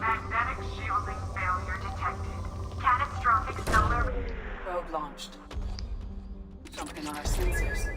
Magnetic shielding failure detected. Catastrophic solar... Probe launched. Something on our sensors.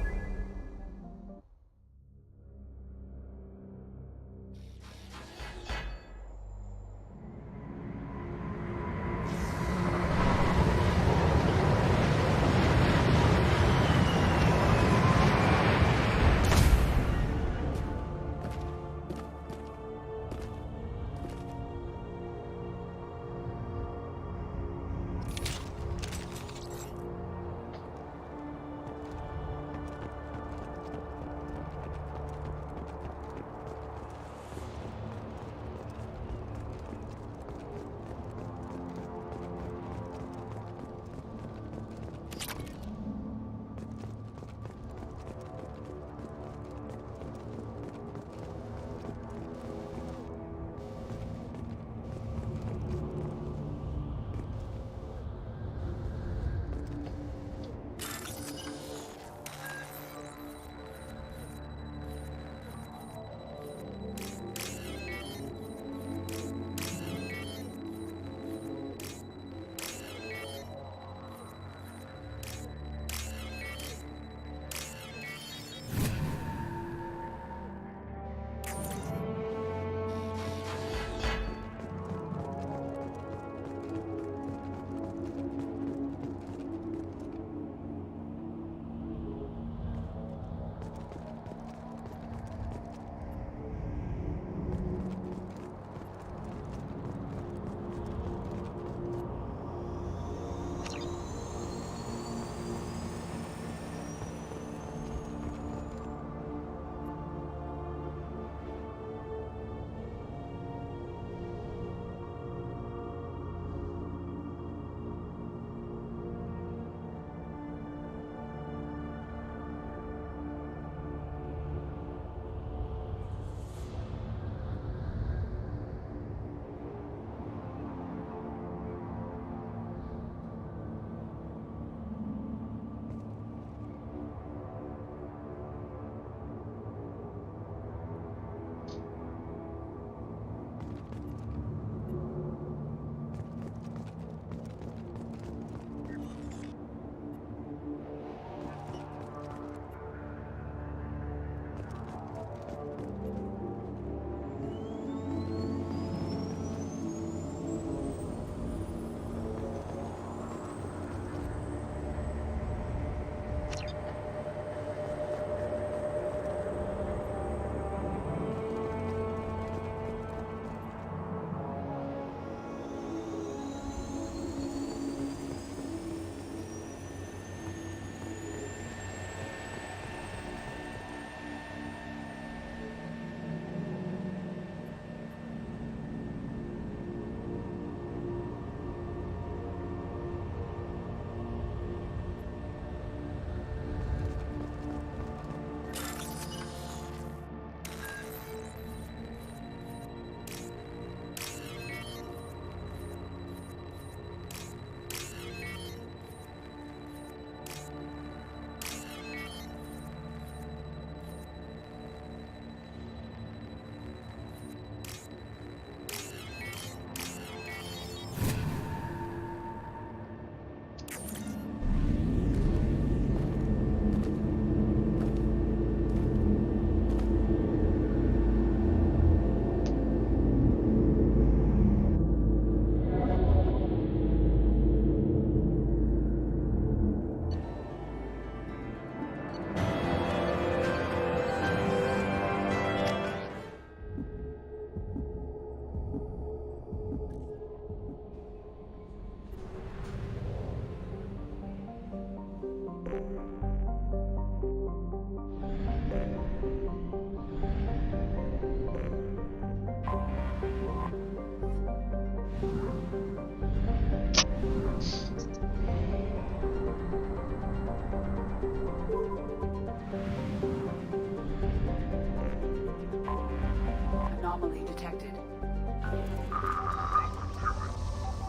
Anomaly detected.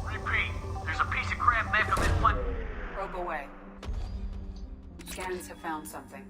Repeat, there's a piece of crap mech of this one. Probe away. Scans have found something.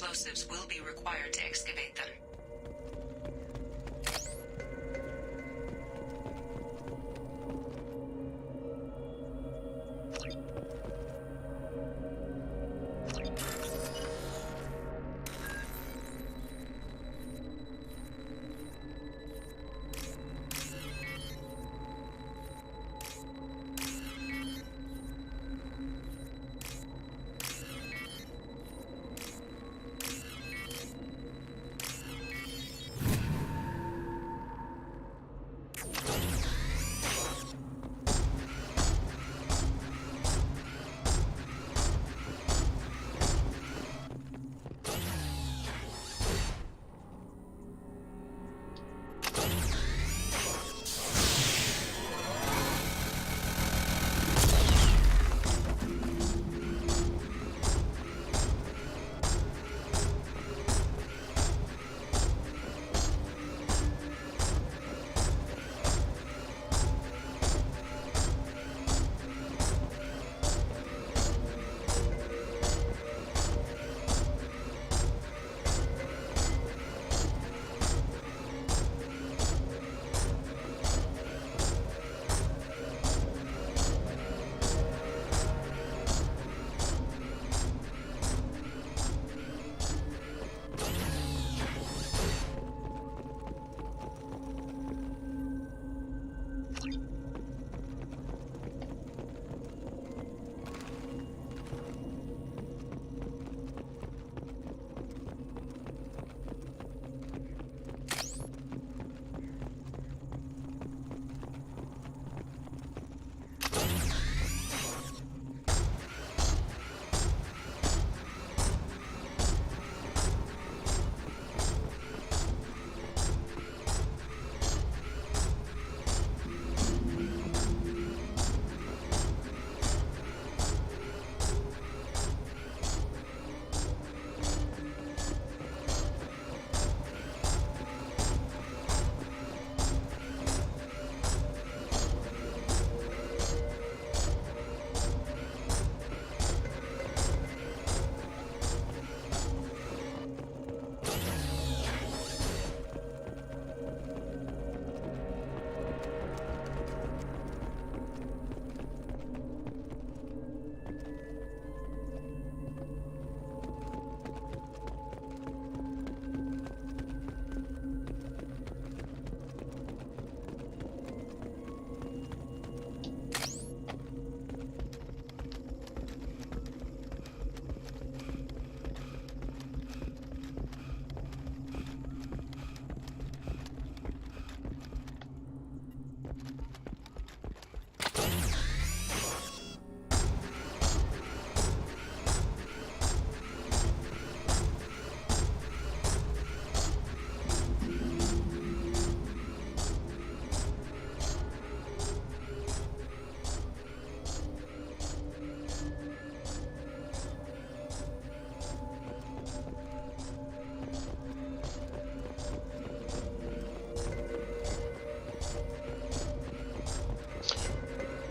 explosives will be required to excavate them.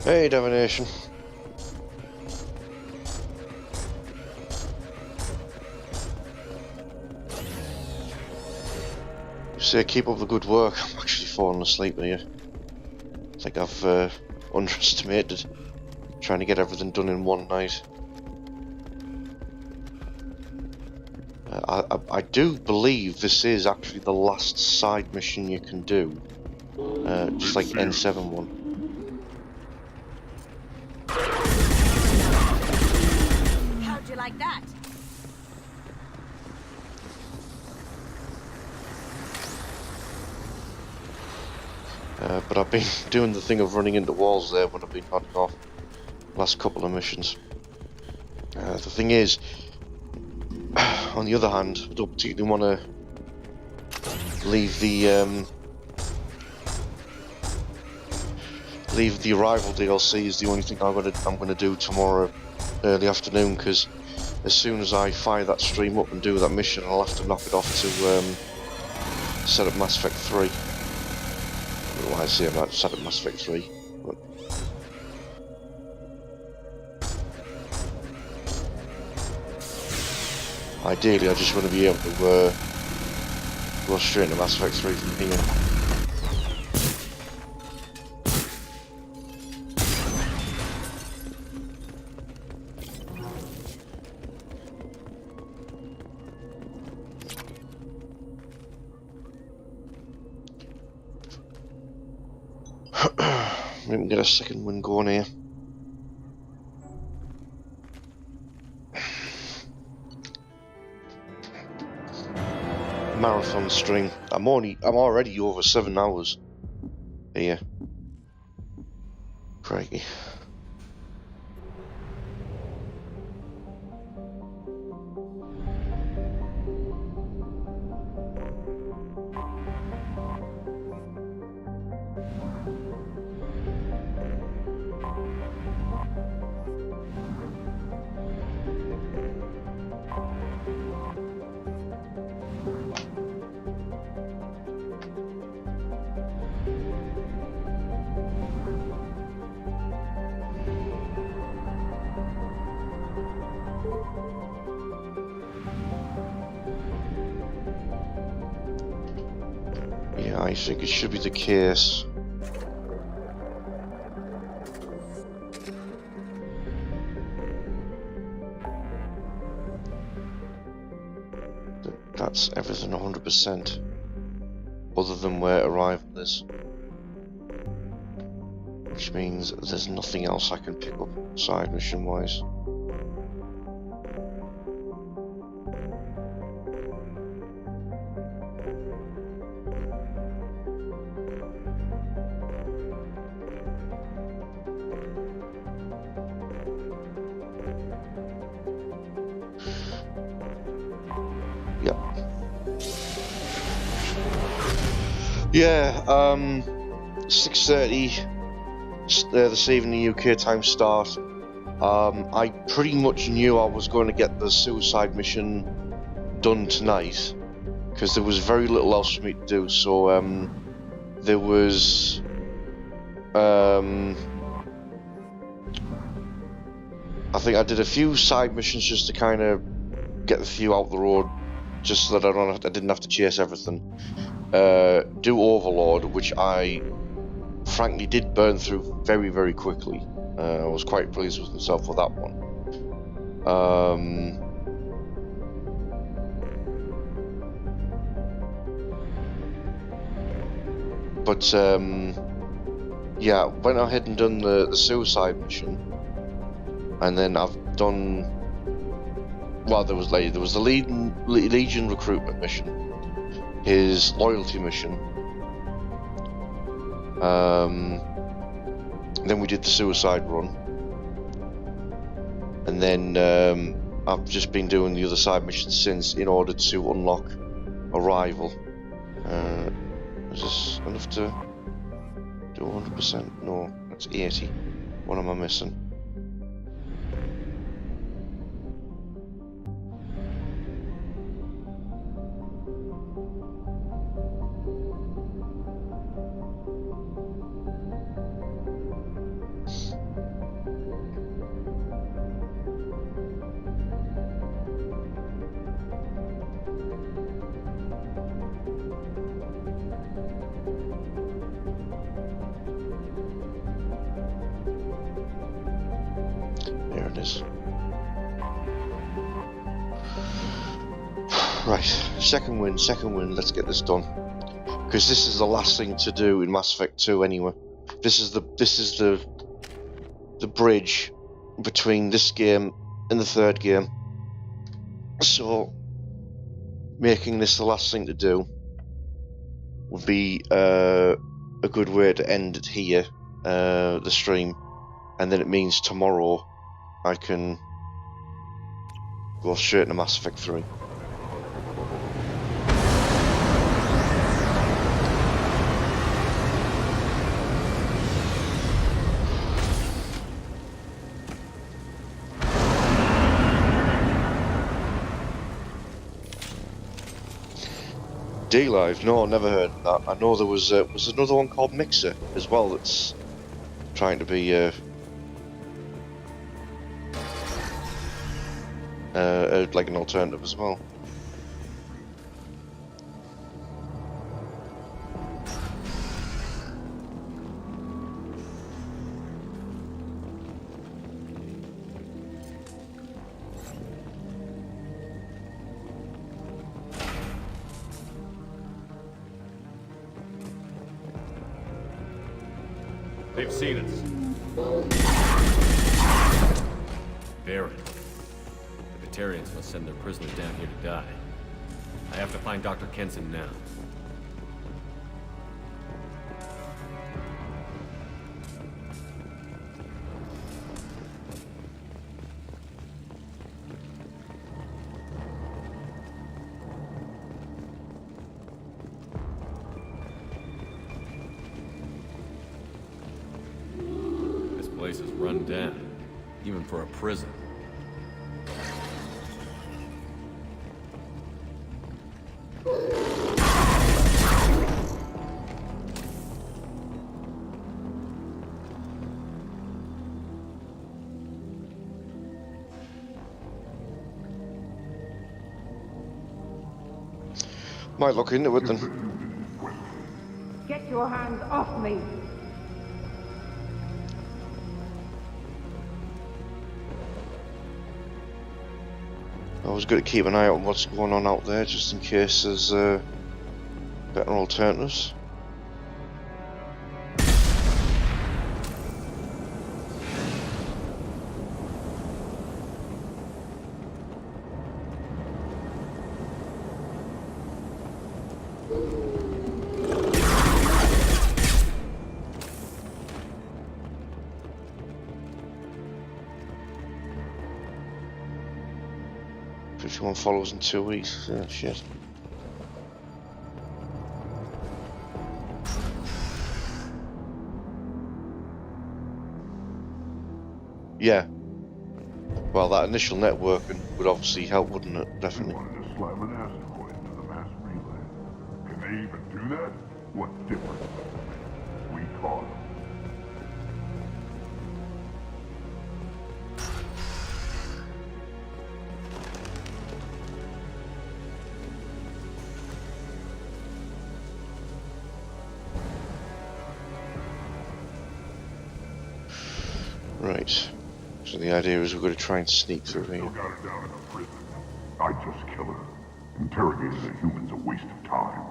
Hey, Divination. You say keep up the good work. I'm actually falling asleep here. I think I've underestimated trying to get everything done in one night. I do believe this is actually the last side mission you can do. Just like N7 one. How'd you like that? But I've been doing the thing of running into walls there when I've been heading off last couple of missions. The thing is, on the other hand, I don't particularly want to leave the Arrival DLC is the only thing I'm gonna do tomorrow early afternoon, because as soon as I fire that stream up and do that mission, I'll have to knock it off to set up Mass Effect 3. I don't know why I say I'm about to set up Mass Effect 3. But Ideally, I just want to be able to go straight into Mass Effect 3 from here. We can get a second one going here. Marathon stream. I'm already over 7 hours here. Crikey. Yeah, I think it should be the case. That's everything 100%, other than where arrival is. Which means there's nothing else I can pick up side mission wise. Yeah, 6:30 this evening UK time start. I pretty much knew I was going to get the suicide mission done tonight because there was very little else for me to do. So there was I think I did a few side missions just to kind of get a few out the road, just so that I didn't have to chase everything. Do Overlord, which I frankly did burn through very, very quickly. I was quite pleased with myself for that one. Yeah, went ahead and done the suicide mission, and then I've done. Well, there was the Legion recruitment mission. His loyalty mission. Then we did the suicide run, and then I've just been doing the other side missions since in order to unlock arrival. Is this enough to do 100%? No, that's 80. What am I missing? There it is. Right, second win, let's get this done. Because this is the last thing to do in Mass Effect 2 anyway. This is the bridge between this game and the third game. So making this the last thing to do would be a good way to end it here, the stream, and then it means tomorrow I can go straight into Mass Effect 3. D-Live? No, never heard of that. I know there was another one called Mixer as well that's trying to be like an alternative as well. They've seen us. Baron. The Batarians must send their prisoners down here to die. I have to find Dr. Kenson now. This place is run down, even for a prison. Might look into it then. Get your hands off me! I was going to keep an eye out on what's going on out there, just in case there's better alternatives. One follows in 2 weeks. Yeah, shit. Yeah. Well, that initial networking would obviously help, wouldn't it? Definitely. They wanted to slam an asteroid into the mass relay. Can they even do that? What's different? We caught them. Right. So the idea is we're going to try and sneak through here. Still got her down in a prison. I'd just kill her. Interrogating a human's a waste of time.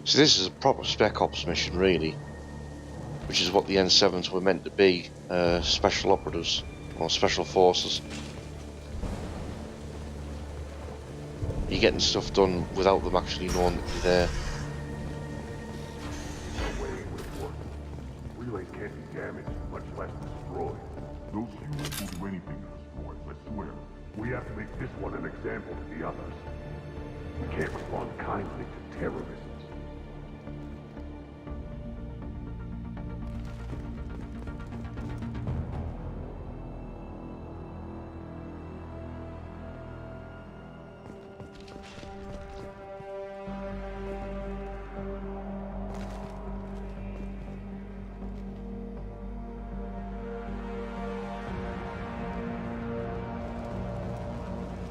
So this is a proper Spec Ops mission, really, which is what the N7s were meant to be, special operatives, or special forces. You're getting stuff done without them actually knowing that you're there. No way it would have worked. Relays can't be damaged, much less destroyed. Those humans will do anything to destroy, I swear. We have to make this one an example to the others. We can't respond kindly to terrorism.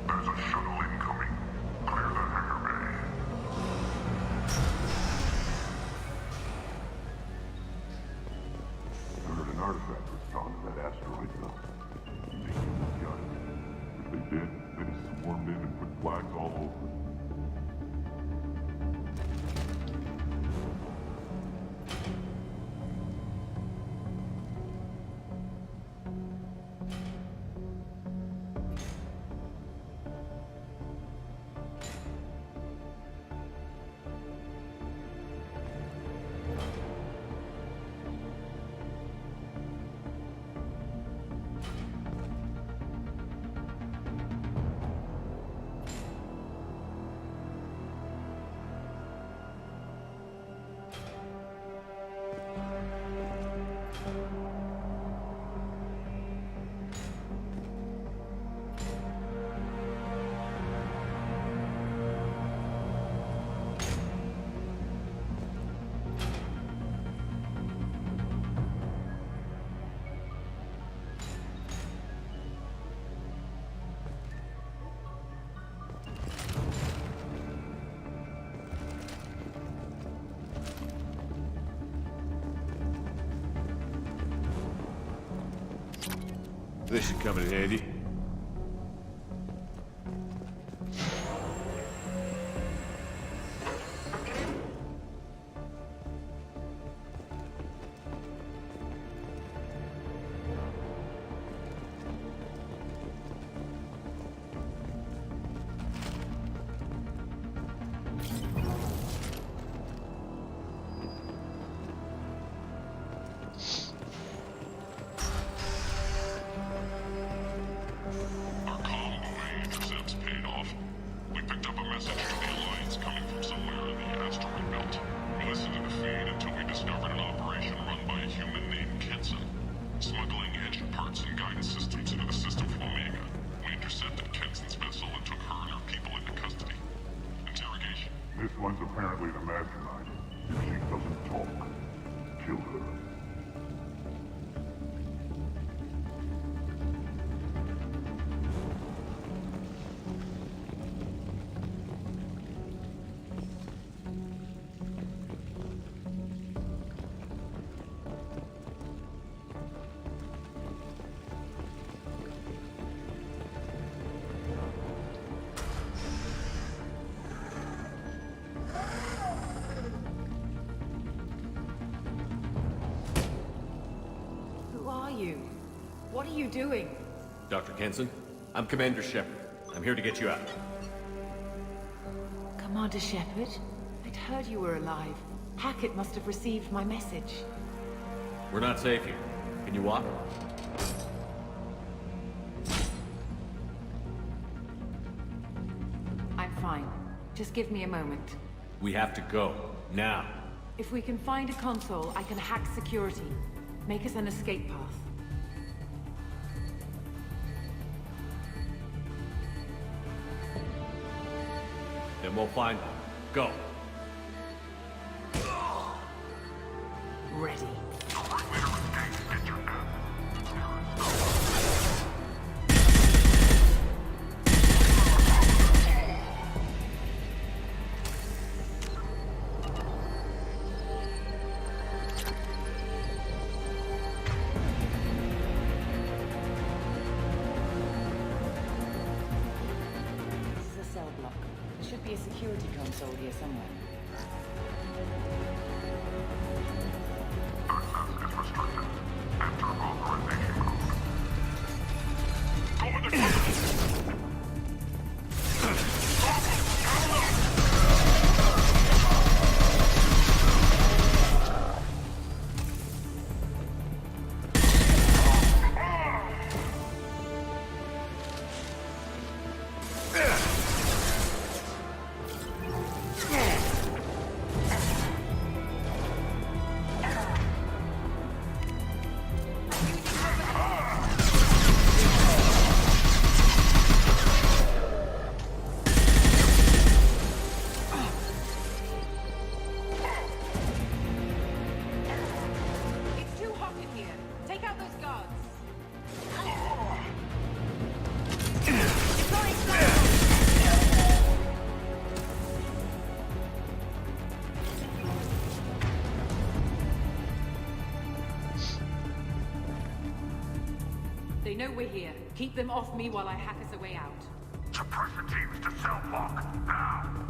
There's a shuttle incoming. Clear the hangar bay. I heard an artifact was found in that asteroid belt. They humans got it. If they did, they'd have swarmed in and put flags all over it. This should come in handy. This one's apparently the mastermind. If she doesn't talk, kill her. What are you doing? Dr. Kenson, I'm Commander Shepard. I'm here to get you out. Commander Shepard? I'd heard you were alive. Hackett must have received my message. We're not safe here. Can you walk? I'm fine. Just give me a moment. We have to go. Now. If we can find a console, I can hack security. Make us an escape path. Then we'll find them. Go. Ready. Be a security console here somewhere. Access is restricted. Enter authorization code. Over the They know we're here. Keep them off me while I hack us a way out. suppressor teams to cell block. Now!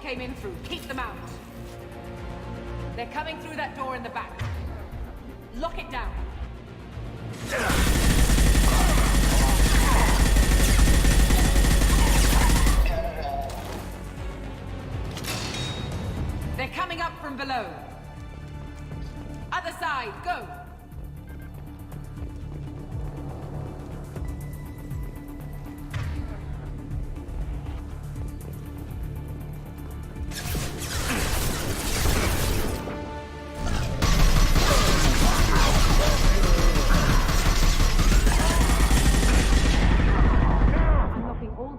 Came in through. Keep them out. They're coming through that door in the back. Lock it down. They're coming up from below. Other side, go.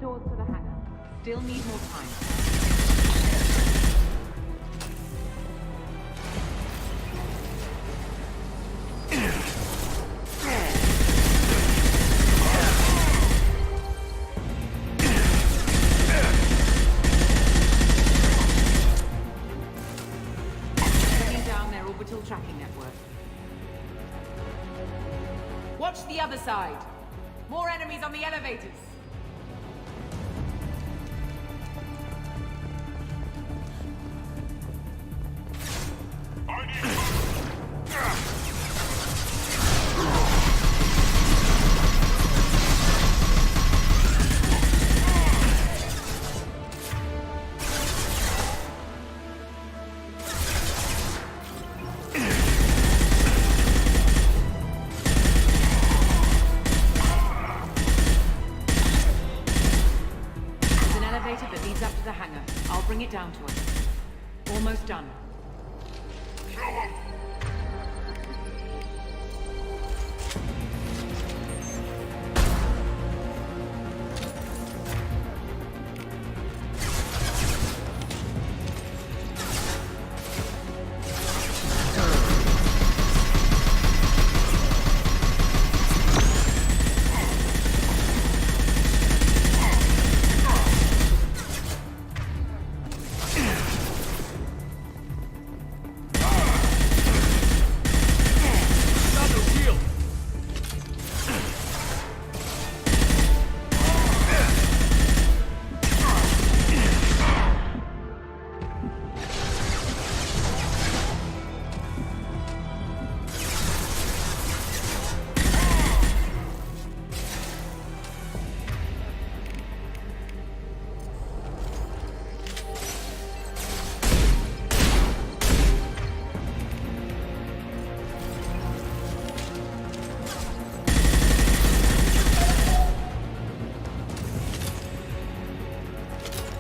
doors to the hangar. Still need more time. Tracking network. Watch the other side. More enemies on the elevators. Bring it down to us. Almost done.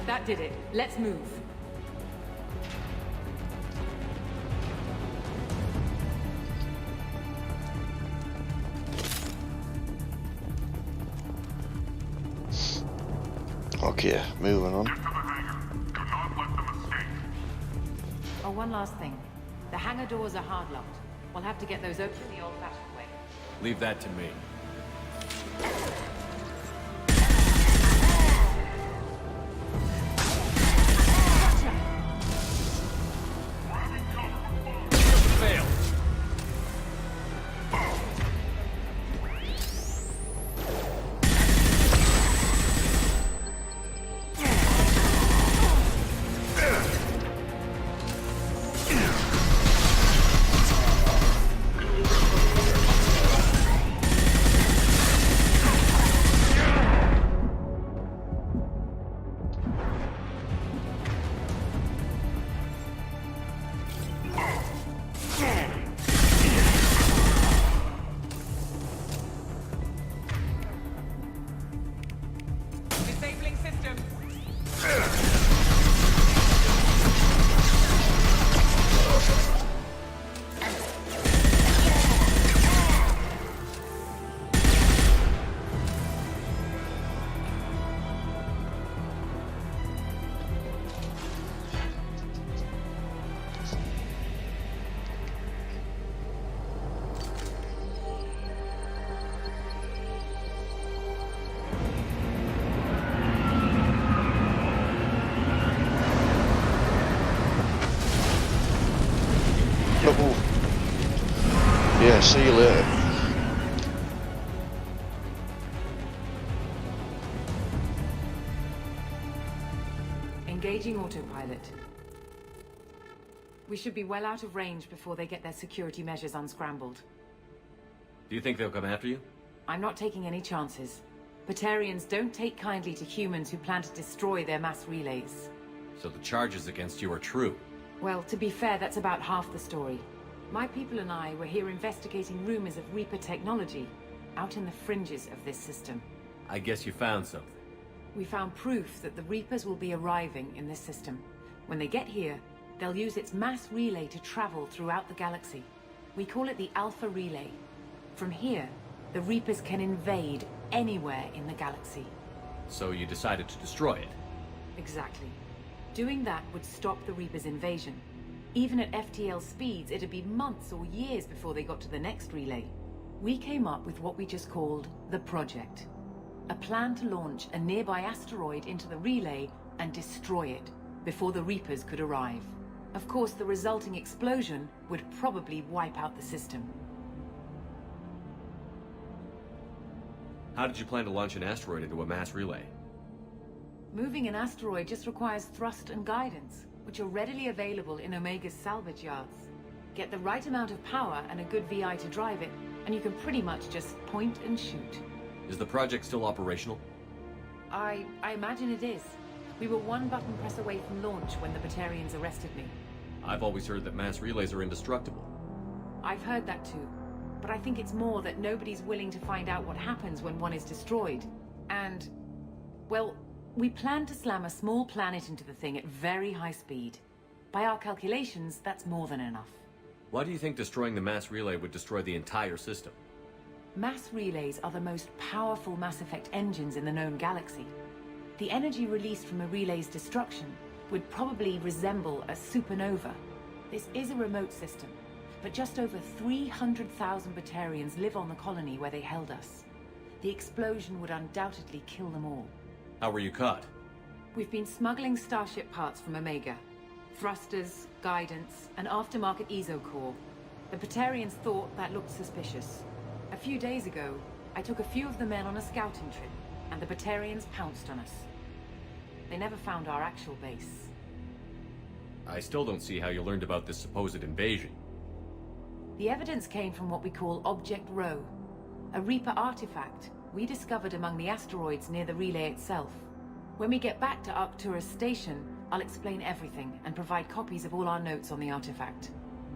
That did it. Let's move. Okay, moving on. Oh, one last thing. The hangar doors are hard locked. We'll have to get those open the old-fashioned way. Leave that to me. Yeah, see you later. Engaging autopilot. We should be well out of range before they get their security measures unscrambled. Do you think they'll come after you? I'm not taking any chances. Batarians don't take kindly to humans who plan to destroy their mass relays. So the charges against you are true? Well, to be fair, that's about half the story. My people and I were here investigating rumors of Reaper technology, out in the fringes of this system. I guess you found something. We found proof that the Reapers will be arriving in this system. When they get here, they'll use its mass relay to travel throughout the galaxy. We call it the Alpha Relay. From here, the Reapers can invade anywhere in the galaxy. So you decided to destroy it? Exactly. Doing that would stop the Reaper's invasion. Even at FTL speeds, it'd be months or years before they got to the next relay. We came up with what we just called the Project. A plan to launch a nearby asteroid into the relay and destroy it before the Reapers could arrive. Of course, the resulting explosion would probably wipe out the system. How did you plan to launch an asteroid into a mass relay? Moving an asteroid just requires thrust and guidance, which are readily available in Omega's salvage yards. Get the right amount of power and a good VI to drive it, and you can pretty much just point and shoot. Is the project still operational? I imagine it is. We were one button press away from launch when the Batarians arrested me. I've always heard that mass relays are indestructible. I've heard that too. But I think it's more that nobody's willing to find out what happens when one is destroyed. And, well, we plan to slam a small planet into the thing at very high speed. By our calculations, that's more than enough. Why do you think destroying the mass relay would destroy the entire system? Mass relays are the most powerful Mass Effect engines in the known galaxy. The energy released from a relay's destruction would probably resemble a supernova. This is a remote system, but just over 300,000 Batarians live on the colony where they held us. The explosion would undoubtedly kill them all. How were you caught? We've been smuggling Starship parts from Omega. Thrusters, guidance, and aftermarket ESO core. The Batarians thought that looked suspicious. A few days ago, I took a few of the men on a scouting trip, and the Batarians pounced on us. They never found our actual base. I still don't see how you learned about this supposed invasion. The evidence came from what we call Object Rho, a Reaper artifact we discovered among the asteroids near the relay itself. When we get back to Arcturus Station, I'll explain everything and provide copies of all our notes on the artifact.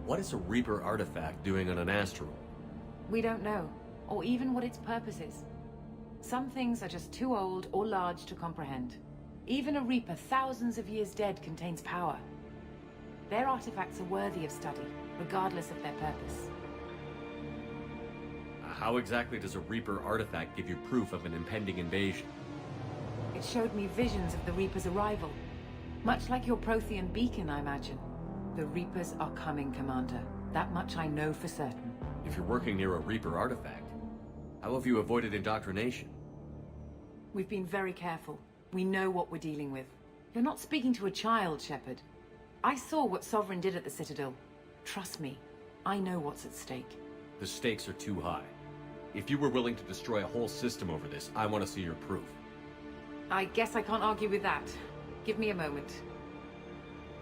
What is a Reaper artifact doing on an asteroid? We don't know, or even what its purpose is. Some things are just too old or large to comprehend. Even a Reaper thousands of years dead contains power. Their artifacts are worthy of study, regardless of their purpose. How exactly does a Reaper artifact give you proof of an impending invasion? It showed me visions of the Reaper's arrival. Much like your Prothean beacon, I imagine. The Reapers are coming, Commander. That much I know for certain. If you're working near a Reaper artifact, how have you avoided indoctrination? We've been very careful. We know what we're dealing with. You're not speaking to a child, Shepard. I saw what Sovereign did at the Citadel. Trust me, I know what's at stake. The stakes are too high. If you were willing to destroy a whole system over this, I want to see your proof. I guess I can't argue with that. Give me a moment.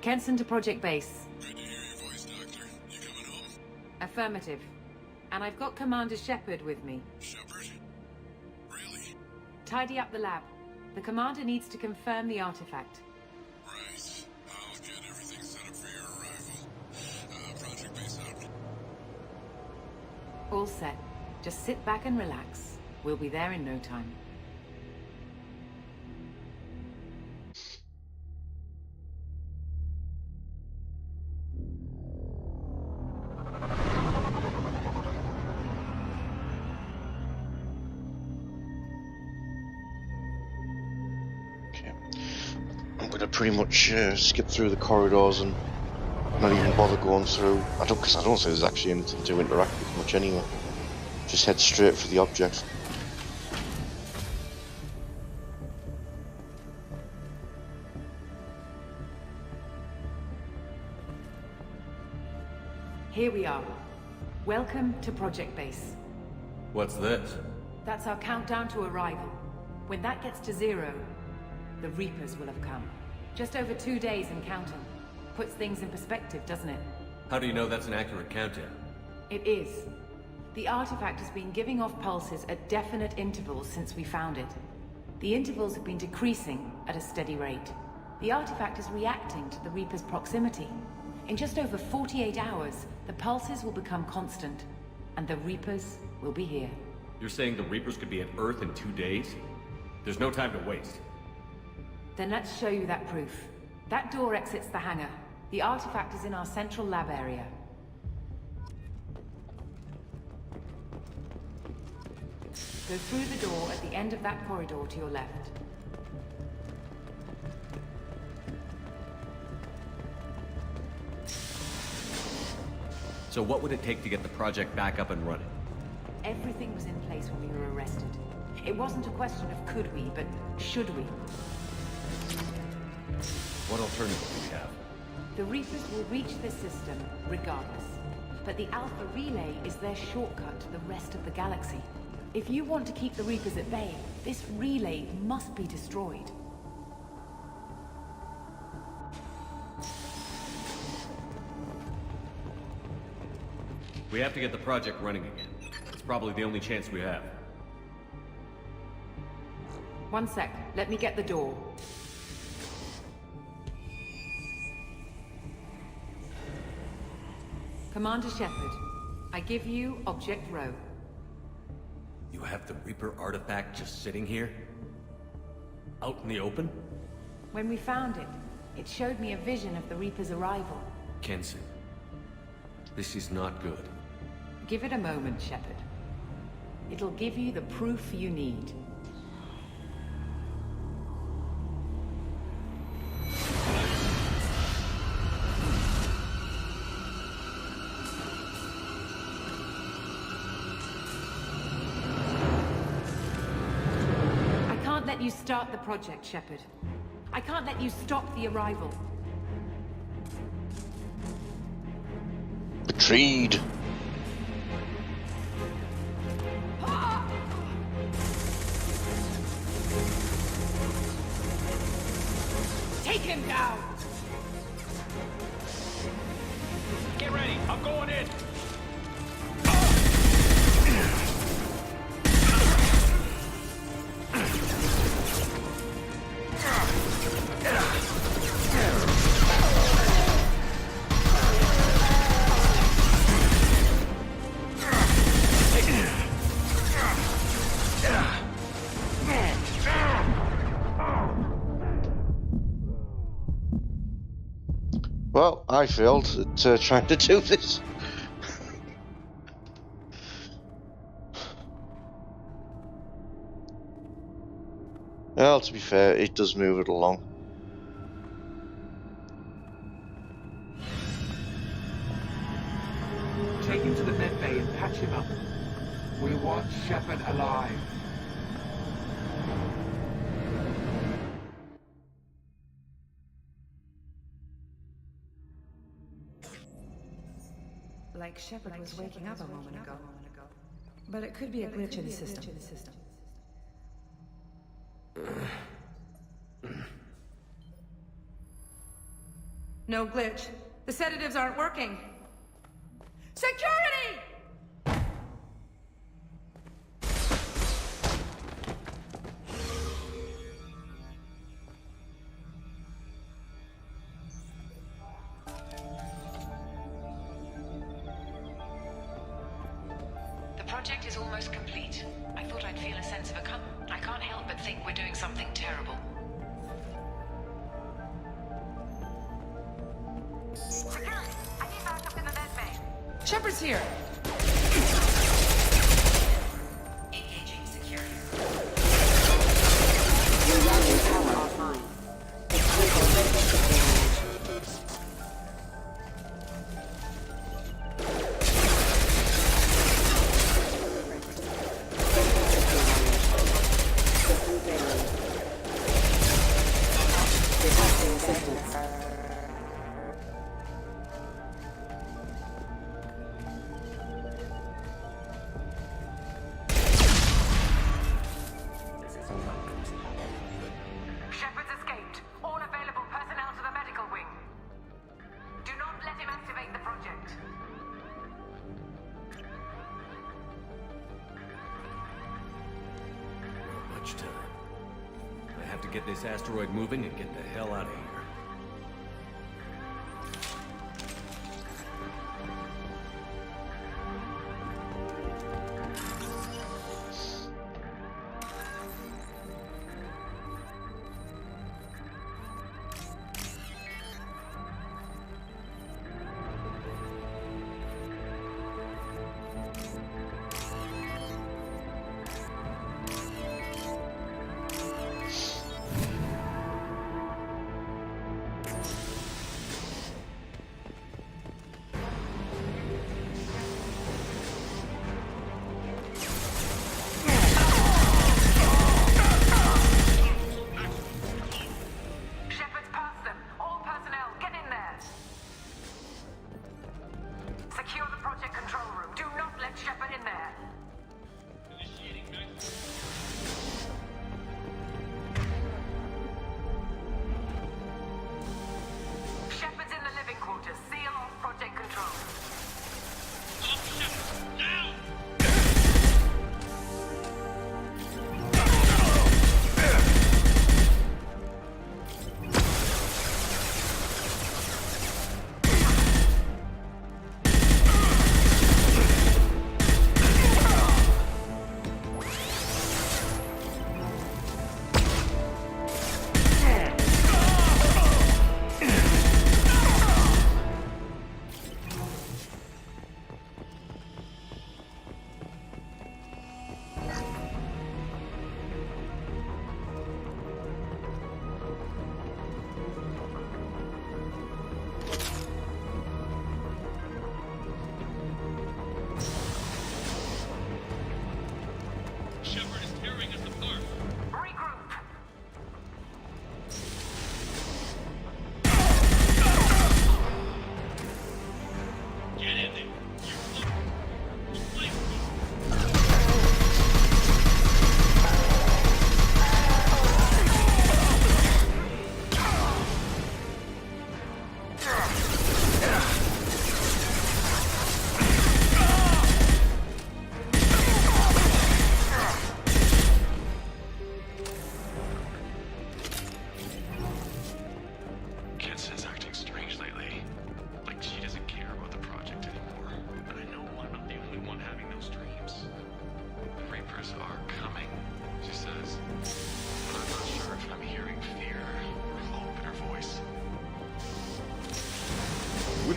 Kenson to Project Base. Good to hear your voice, Doctor. You coming home? Affirmative. And I've got Commander Shepard with me. Shepard? Really? Tidy up the lab. The Commander needs to confirm the artifact. Right. I'll get everything set up for your arrival. Project Base out. All set. Just sit back and relax. We'll be there in no time. I'm gonna pretty much skip through the corridors and not even bother going through. Because I don't think there's actually anything to interact with much anyway. Just head straight for the object. Here we are. Welcome to Project Base. What's this? That's our countdown to arrival. When that gets to 0, the Reapers will have come. Just over 2 days and counting. Puts things in perspective, doesn't it? How do you know that's an accurate countdown? It is. The artifact has been giving off pulses at definite intervals since we found it. The intervals have been decreasing at a steady rate. The artifact is reacting to the Reaper's proximity. In just over 48 hours, the pulses will become constant, and the Reapers will be here. You're saying the Reapers could be at Earth in 2 days? There's no time to waste. Then let's show you that proof. That door exits the hangar. The artifact is in our central lab area. Go through the door at the end of that corridor to your left. So what would it take to get the project back up and running? Everything was in place when we were arrested. It wasn't a question of could we, but should we. What alternative do we have? The Reapers will reach the system regardless. But the Alpha Relay is their shortcut to the rest of the galaxy. If you want to keep the Reapers at bay, this relay must be destroyed. We have to get the project running again. It's probably the only chance we have. One sec. Let me get the door. Commander Shepard, I give you Object Row. You have the Reaper artifact just sitting here? Out in the open? When we found it, it showed me a vision of the Reaper's arrival. Kenson, this is not good. Give it a moment, Shepard. It'll give you the proof you need. I can't let you start the project, Shepard. I can't let you stop the arrival. Betrayed. Take him down! Get ready, I'm going in! Well, I failed at trying to do this. Well, to be fair, it does move it along. Take him to the med bay and patch him up. We want Shepard alive. Like Shepard was waking up a moment ago. But it could be a glitch in the system. No glitch. The sedatives aren't working. Security! The project is almost complete. I thought I'd feel a sense of accomplishment. I can't help but think we're doing something terrible. Security! I need backup in the med bay. Shepard's here. Engaging security. Your routing power offline. Shepard's escaped. All available personnel to the medical wing. Do not let him activate the project. Not much time. I have to get this asteroid moving and get the hell out of here.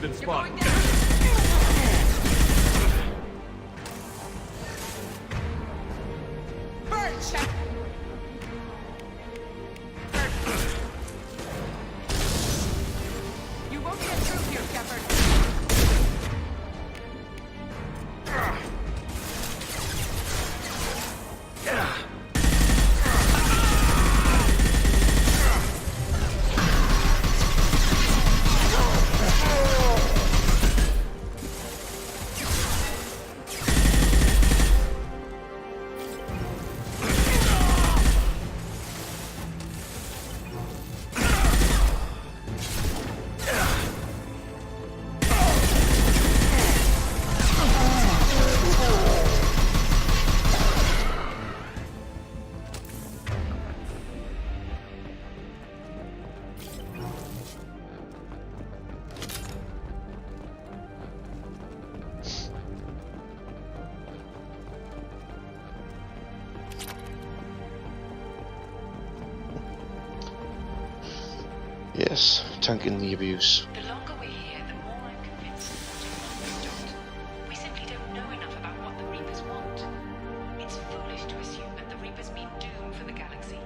been spotted. Burn, Shep! You won't get through here, Shepard. Yes, tanking the abuse. The longer we're here, the more I'm convinced the project must be stopped. We simply don't know enough about what the Reapers want. It's foolish to assume that the Reapers mean doom for the galaxy.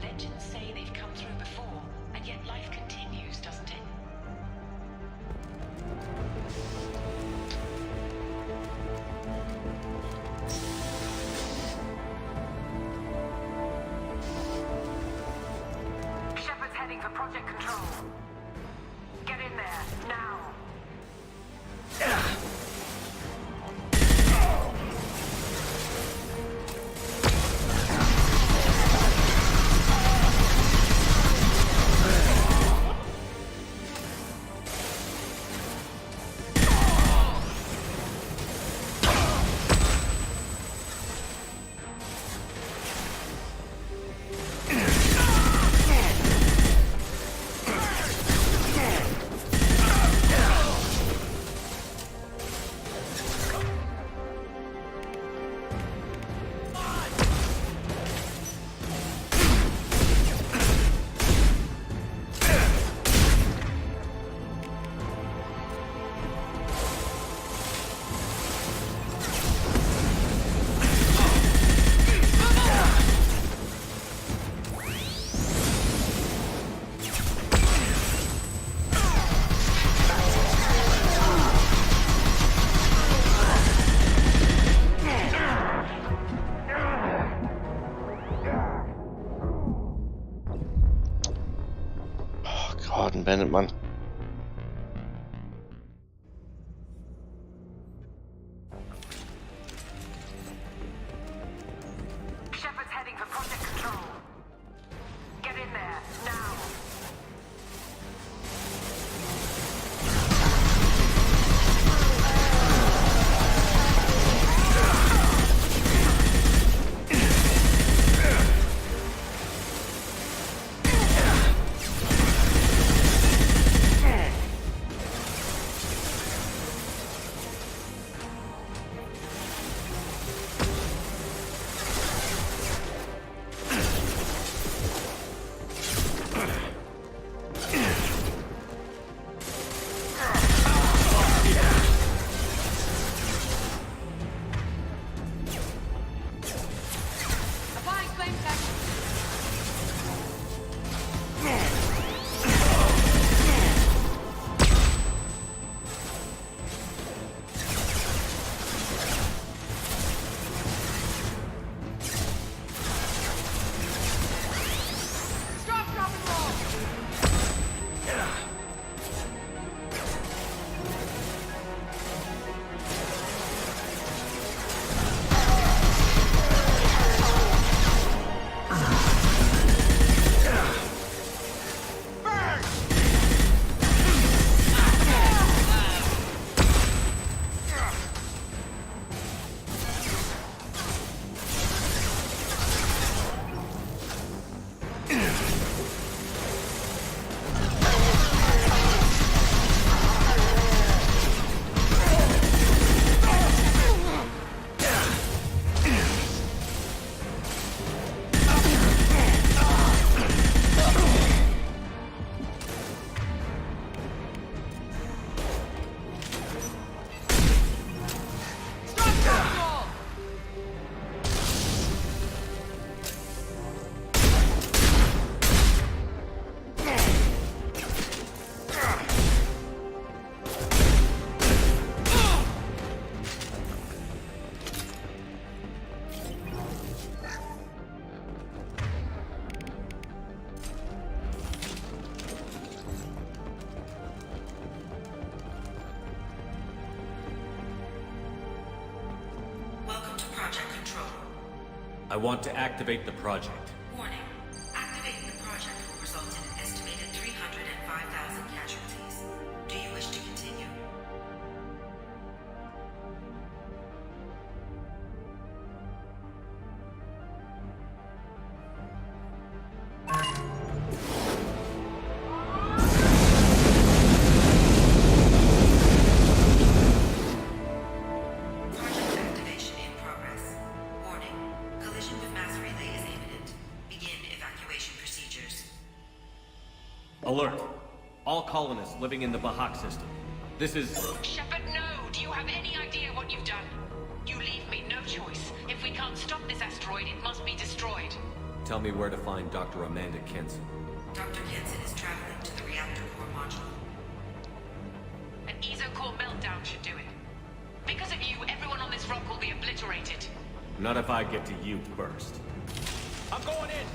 Legends say they've come through before, and yet life continues, doesn't it? Shepard's heading for Project Control. Get in there, now! Pardon Bennett, man. Shepard's heading for Project Control. Get in there, now! I want to activate the project. Warning. Activating the project will result in an estimated 305,000 casualties. Do you wish to continue? Project activation in progress. Warning. Collision with mass relay is imminent. Begin evacuation procedures. Alert! All colonists living in the Bahak system. This is... Shepard, no! Do you have any idea what you've done? You leave me no choice. If we can't stop this asteroid, it must be destroyed. Tell me where to find Dr. Amanda Kenson. Dr. Kenson is traveling to the reactor core module. An ESO-core meltdown should do it. Because of you, everyone on this rock will be obliterated. Not if I get to you first. I'm going in!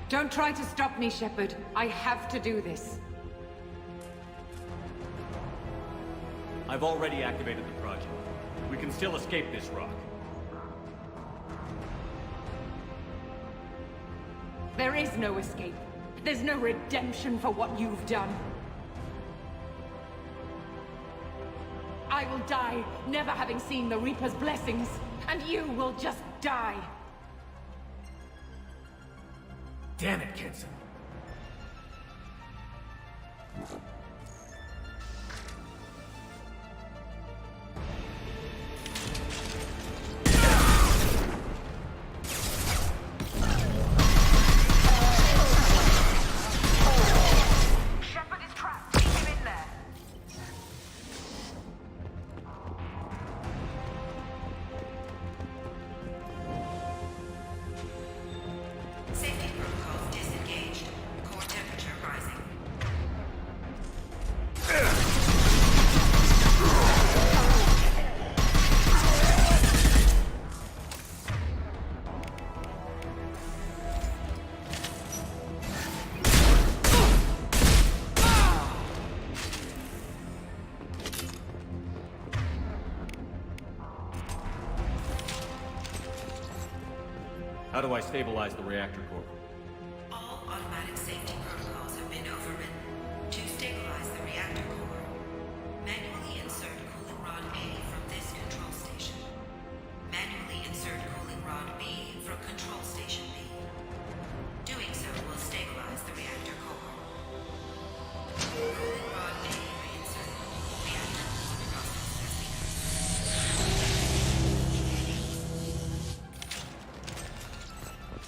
Don't try to stop me, Shepard. I have to do this. I've already activated the project. We can still escape this rock. There is no escape. There's no redemption for what you've done. I will die, never having seen the Reaper's blessings, and you will just die. Damn it, Kenson. Shepard is trapped. Keep him in there. Safety protocols disengaged. Core temperature rising. How do I stabilize the reactor core? All automatic safety protocols have been overridden. To stabilize the reactor core, manually insert cooling rod A from this control station. Manually insert cooling rod B from control station B. Doing so will stabilize the reactor core. Cooling rod A reinserted. Reactor cooling process has begun.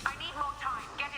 I need more time. Get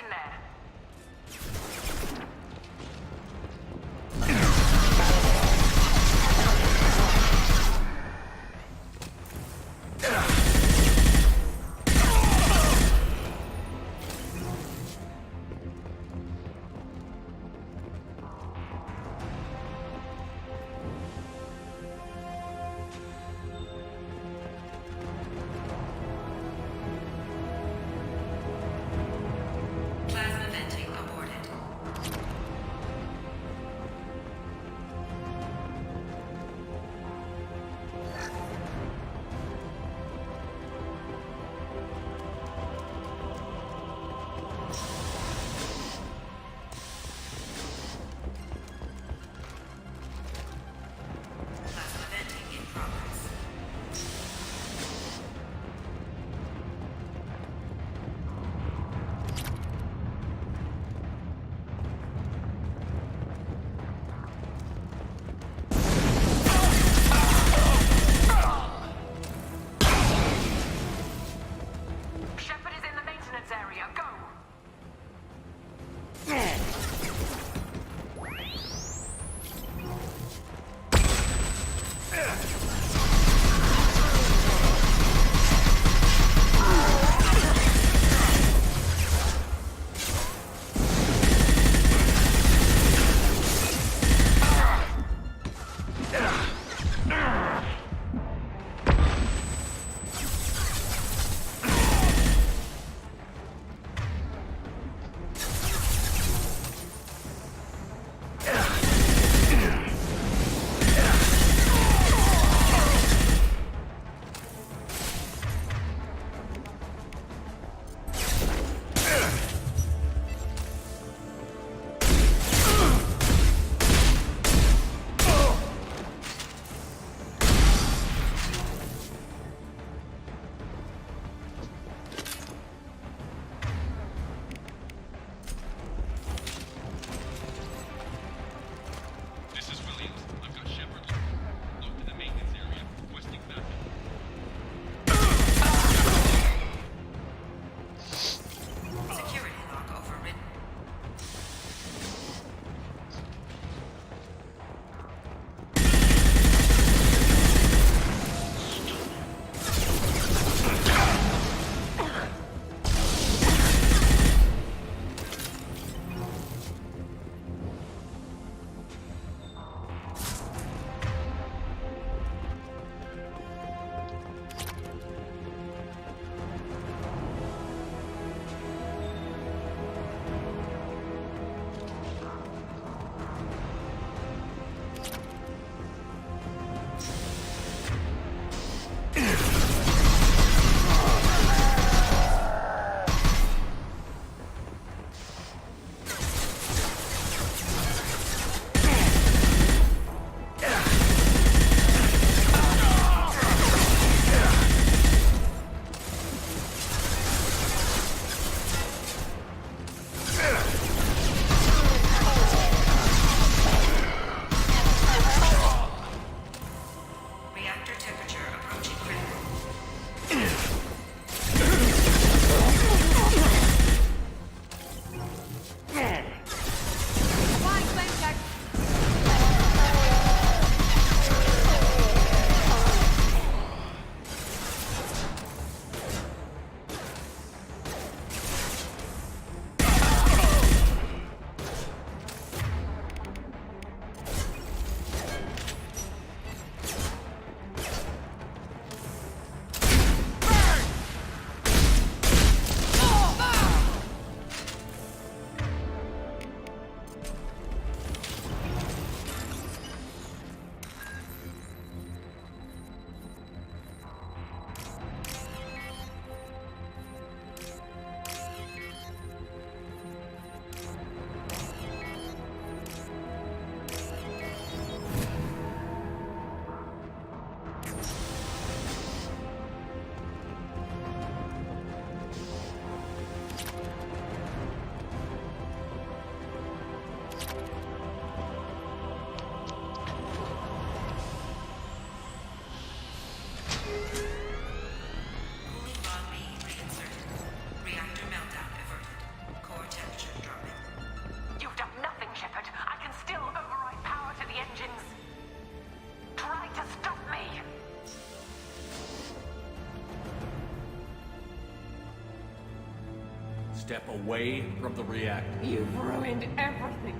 Step away from the reactor. You've ruined everything.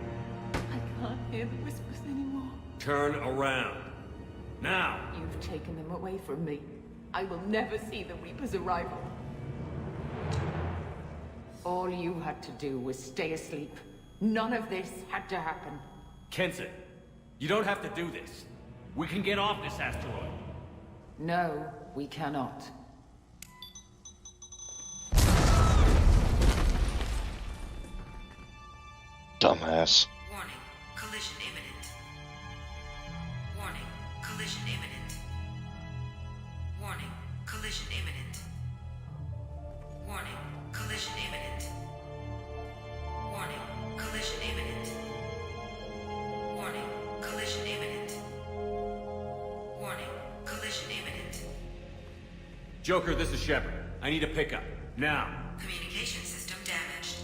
I can't hear the whispers anymore. Turn around. Now! You've taken them away from me. I will never see the Reaper's arrival. All you had to do was stay asleep. None of this had to happen. Kenson, you don't have to do this. We can get off this asteroid. No, we cannot. Dumbass. Warning, collision imminent. Warning, collision imminent. Warning, collision imminent. Warning, collision imminent. Warning, collision imminent. Warning, collision imminent. Warning, collision imminent. Joker, this is Shepard. I need a pickup. Now. Communication system damaged.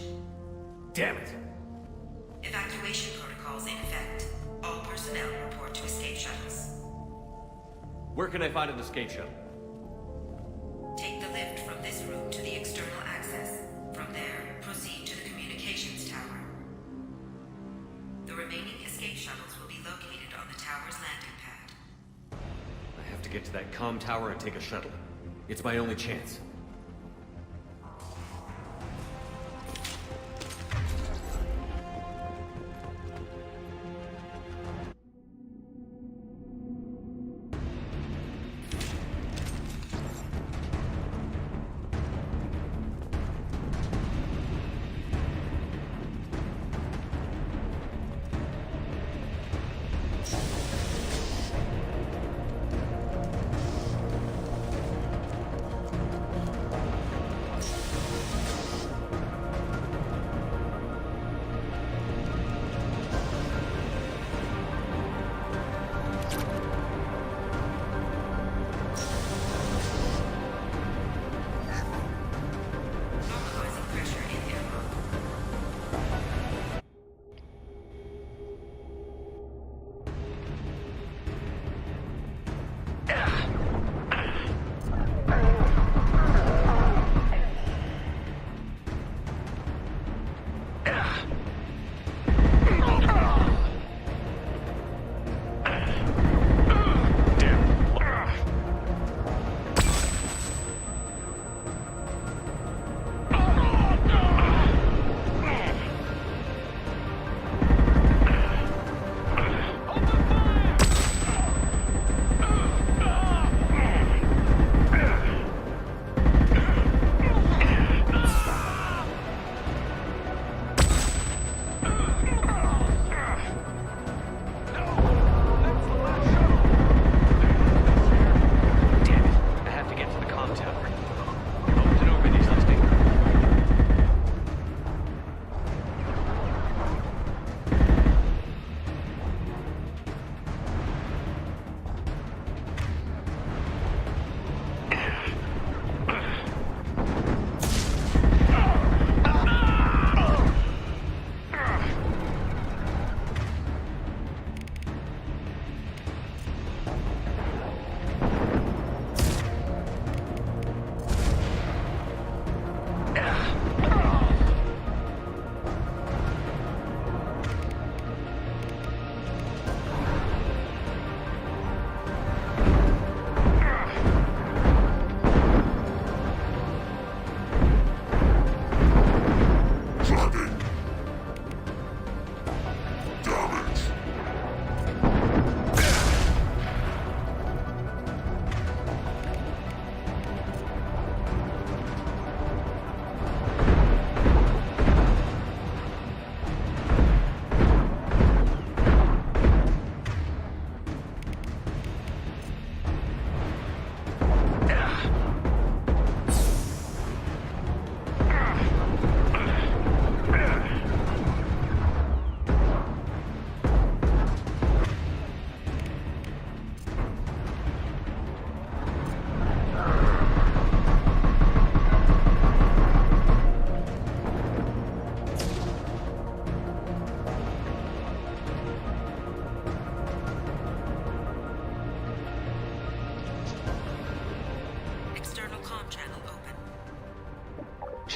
Damn it. Evacuation protocols in effect. All personnel report to escape shuttles. Where can I find an escape shuttle? Take the lift from this room to the external access. From there, proceed to the communications tower. The remaining escape shuttles will be located on the tower's landing pad. I have to get to that comm tower and take a shuttle. It's my only chance.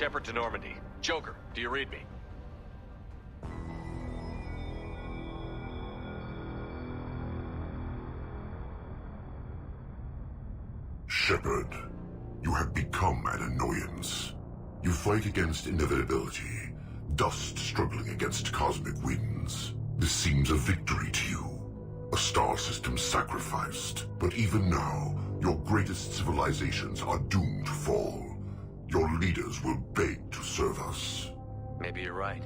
Shepard to Normandy. Joker, do you read me? Shepard, you have become an annoyance. You fight against inevitability, dust struggling against cosmic winds. This seems a victory to you. A star system sacrificed. But even now, your greatest civilizations are doomed to fall. Your leaders will beg to serve us. Maybe you're right.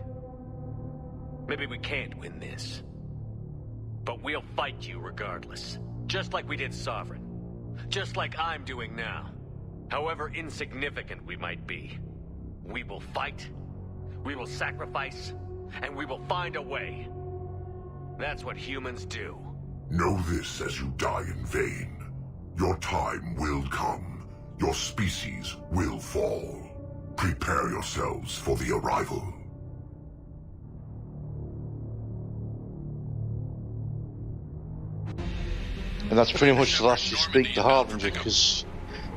Maybe we can't win this. But we'll fight you regardless. Just like we did Sovereign. Just like I'm doing now. However insignificant we might be. We will fight, we will sacrifice, and we will find a way. That's what humans do. Know this as you die in vain. Your time will come. Your species will fall. Prepare yourselves for the arrival. And that's pretty much the last you speak to Harbinger, because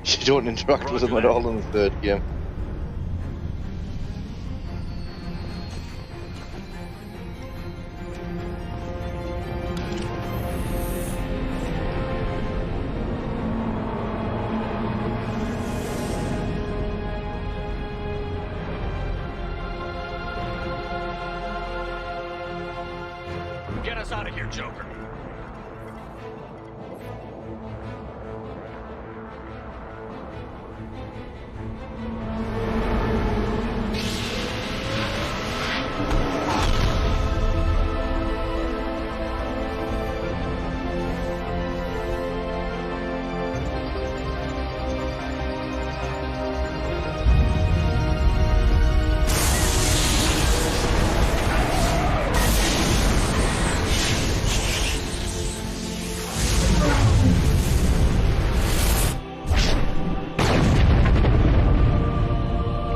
you don't interact with him at all in the third game. Get us out of here, Joker.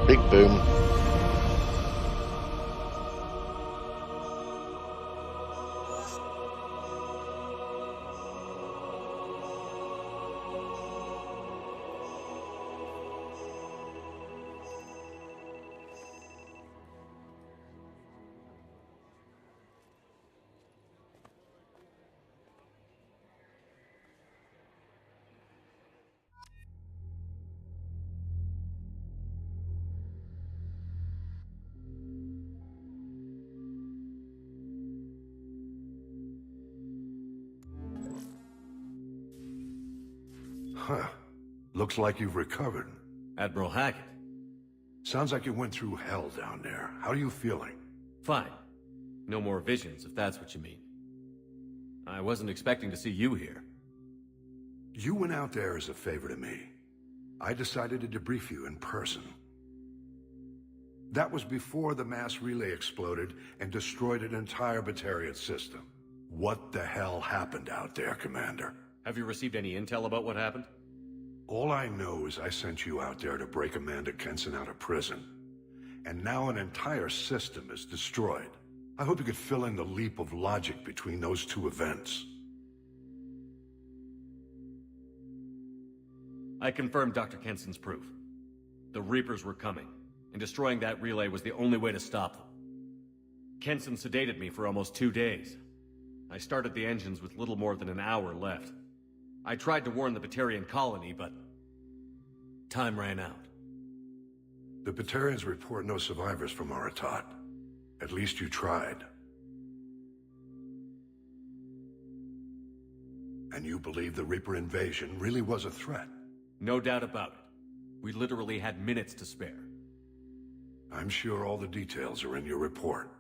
Big boom. Huh. Looks like you've recovered. Admiral Hackett. Sounds like you went through hell down there. How are you feeling? Fine. No more visions, if that's what you mean. I wasn't expecting to see you here. You went out there as a favor to me. I decided to debrief you in person. That was before the mass relay exploded and destroyed an entire Batarian system. What the hell happened out there, Commander? Have you received any intel about what happened? All I know is I sent you out there to break Amanda Kenson out of prison. And now an entire system is destroyed. I hope you could fill in the leap of logic between those two events. I confirmed Dr. Kenson's proof. The Reapers were coming, and destroying that relay was the only way to stop them. Kenson sedated me for almost 2 days. I started the engines with little more than an hour left. I tried to warn the Batarian colony, but time ran out. The Batarians report no survivors from ALOT. At least you tried. And you believe the Reaper invasion really was a threat? No doubt about it. We literally had minutes to spare. I'm sure all the details are in your report.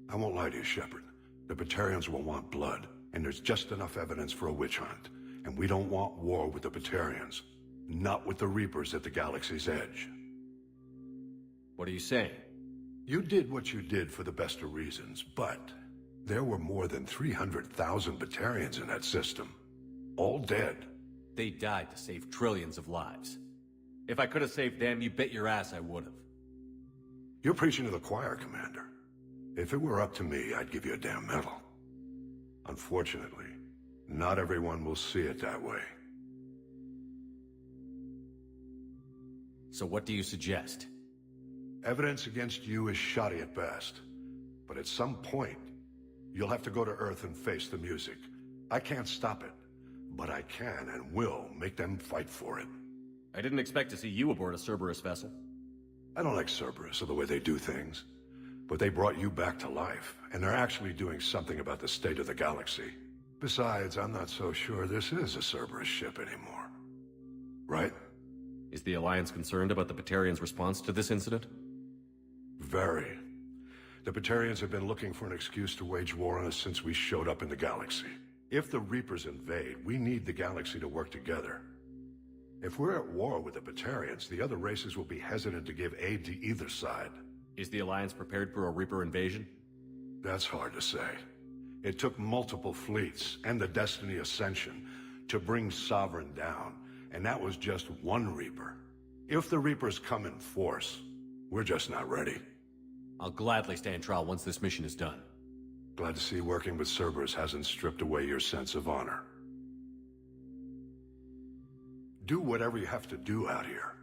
I won't lie to you, Shepard. The Batarians will want blood, and there's just enough evidence for a witch hunt. And we don't want war with the Batarians. Not with the Reapers at the galaxy's edge. What are you saying? You did what you did for the best of reasons, but there were more than 300,000 Batarians in that system. All dead. They died to save trillions of lives. If I could have saved them, you bet your ass I would have. You're preaching to the choir, Commander. If it were up to me, I'd give you a damn medal. Unfortunately, not everyone will see it that way. So what do you suggest? Evidence against you is shoddy at best. But at some point, you'll have to go to Earth and face the music. I can't stop it, but I can and will make them fight for it. I didn't expect to see you aboard a Cerberus vessel. I don't like Cerberus or the way they do things, but they brought you back to life, and they're actually doing something about the state of the galaxy. Besides, I'm not so sure this is a Cerberus ship anymore. Right? Is the Alliance concerned about the Batarians' response to this incident? Very. The Batarians have been looking for an excuse to wage war on us since we showed up in the galaxy. If the Reapers invade, we need the galaxy to work together. If we're at war with the Batarians, the other races will be hesitant to give aid to either side. Is the Alliance prepared for a Reaper invasion? That's hard to say. It took multiple fleets and the Destiny Ascension to bring Sovereign down, and that was just one Reaper. If the Reapers come in force, we're just not ready. I'll gladly stand trial once this mission is done. Glad to see working with Cerberus hasn't stripped away your sense of honor. Do whatever you have to do out here.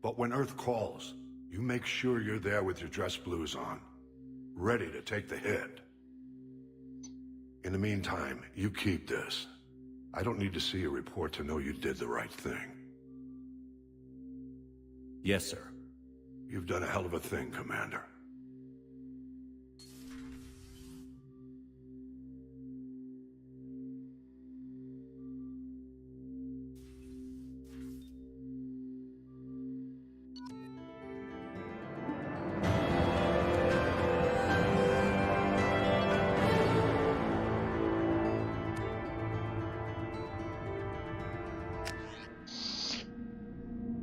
But when Earth calls, you make sure you're there with your dress blues on, ready to take the hit. In the meantime, you keep this. I don't need to see a report to know you did the right thing. Yes, sir. You've done a hell of a thing, Commander.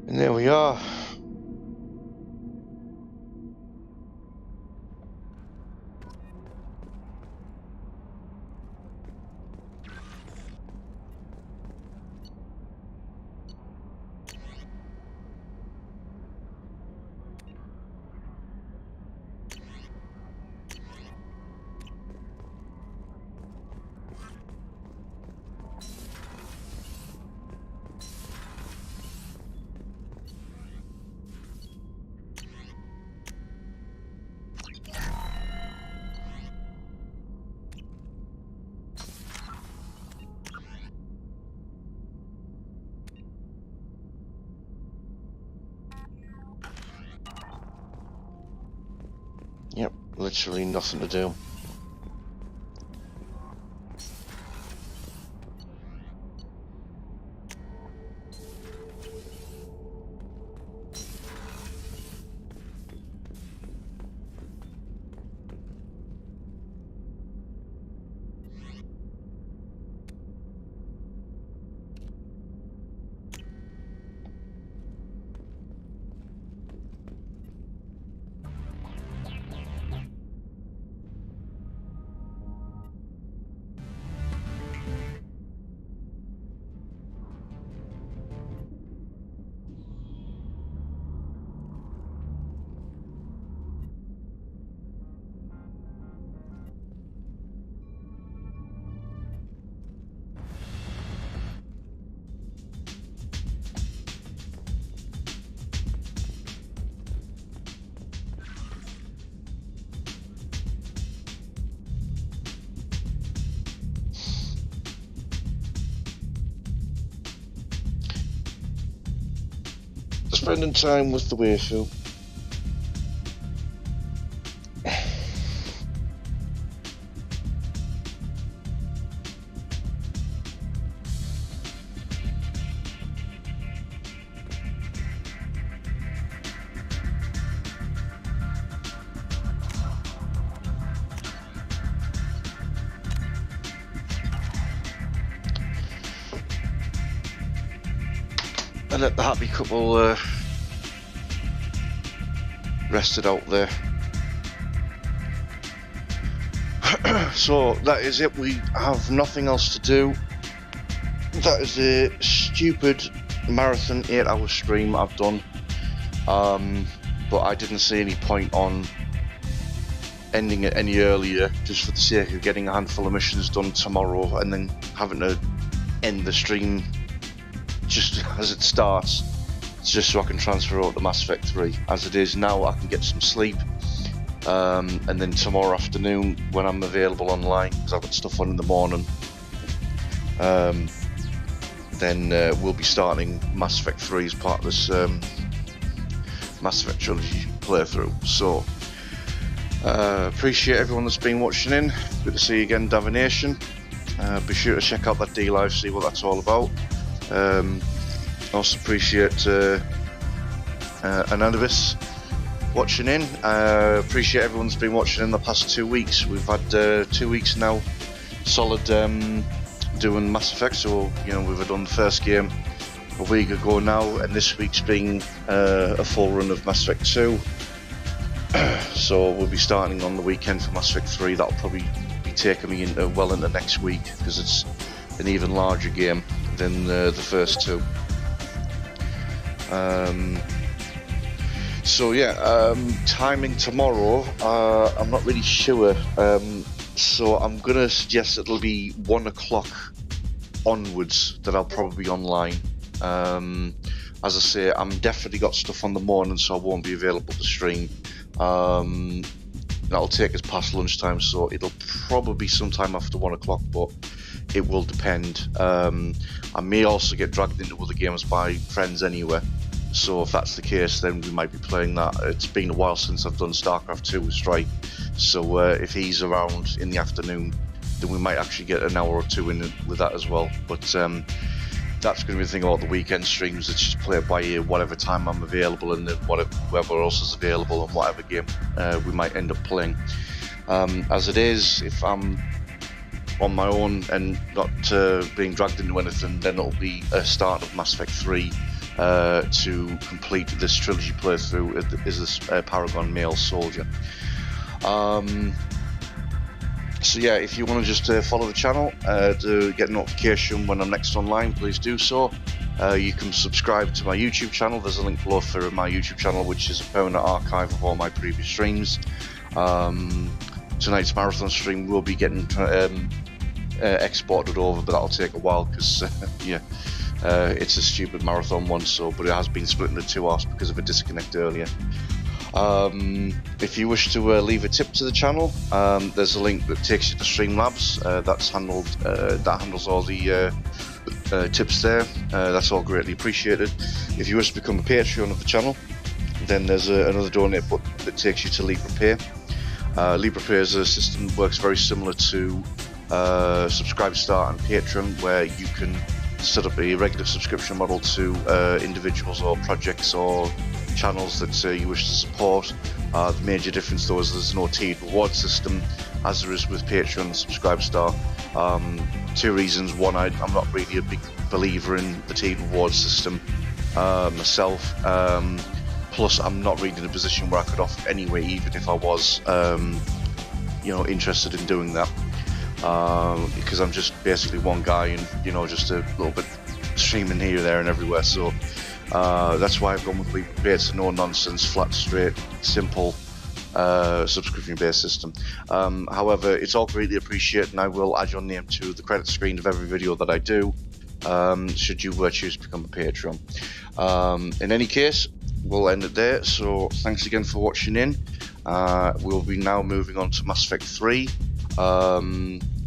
And there we are. Yep, literally nothing to do. Spending time with the waifu. And let the happy couple rested out there. So that is it. We have nothing else to do. That is a stupid marathon 8-hour stream I've done. But I didn't see any point on ending it any earlier, just for the sake of getting a handful of missions done tomorrow and then having to end the stream just as it starts. just so I can transfer out to Mass Effect 3. As it is now, I can get some sleep, and then tomorrow afternoon when I'm available online, because I've got stuff on in the morning, then we'll be starting Mass Effect 3 as part of this Mass Effect Trilogy playthrough. So appreciate everyone that's been watching in. Good to see you again, Davination. Be sure to check out that D-Live, see what that's all about. Also appreciate Anonymous watching in. Appreciate everyone that's been watching in the past 2 weeks. We've had 2 weeks now solid doing Mass Effect, so you know, we've done the first game a week ago now, and this week's been a full run of Mass Effect 2. So we'll be starting on the weekend for Mass Effect 3. That'll probably be taking me into next week, because it's an even larger game than the first two. So yeah, timing tomorrow, I'm not really sure, so I'm gonna suggest it'll be 1 o'clock onwards that I'll probably be online. As I say, I'm definitely got stuff on the morning, so I won't be available to stream. That'll take us past lunchtime, so it'll probably be sometime after 1 o'clock, but it will depend. I may also get dragged into other games by friends anyway, so if that's the case, then we might be playing that. It's been a while since I've done StarCraft 2 with Strike, so if he's around in the afternoon, then we might actually get an hour or two in with that as well. But that's going to be the thing about the weekend streams. It's just play it by ear, whatever time I'm available, and then whoever else is available, and whatever game we might end up playing. As it is, if I'm on my own and not being dragged into anything, then it'll be a start of Mass Effect 3 to complete this trilogy playthrough. Is this Paragon Male Solider. So yeah, if you want to just follow the channel to get a notification when I'm next online, please do so. You can subscribe to my YouTube channel. There's a link below for my YouTube channel, which is a permanent archive of all my previous streams. Tonight's marathon stream will be getting exported over, but that'll take a while, because yeah, it's a stupid marathon one. So, but it has been split into 2 hours because of a disconnect earlier. If you wish to leave a tip to the channel, there's a link that takes you to Streamlabs. That handles all the tips there. That's all greatly appreciated. If you wish to become a Patreon of the channel, then there's another donate button that takes you to LibrePay. LibrePay is a system that works very similar to Subscribe Start and Patreon, where you can set up a regular subscription model to individuals or projects or channels that you wish to support. The major difference though is there's no tiered reward system as there is with Patreon and Subscribe Star. 2 reasons. One, I'm not really a big believer in the tiered reward system myself. Plus, I'm not really in a position where I could offer anyway, even if I was you know, interested in doing that, because I'm just basically one guy, and you know, just a little bit streaming here, there and everywhere. So that's why I've gone with LibrePay. It's a no-nonsense, flat, straight, simple subscription-based system. However, it's all greatly appreciated, and I will add your name to the credit screen of every video that I do, should you choose to become a Patreon. In any case, we'll end it there. So thanks again for watching in. We'll be now moving on to Mass Effect 3.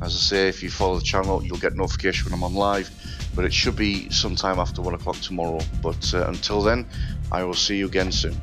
As I say, if you follow the channel, you'll get notification when I'm on live, but it should be sometime after 1 o'clock tomorrow. But until then, I will see you again soon.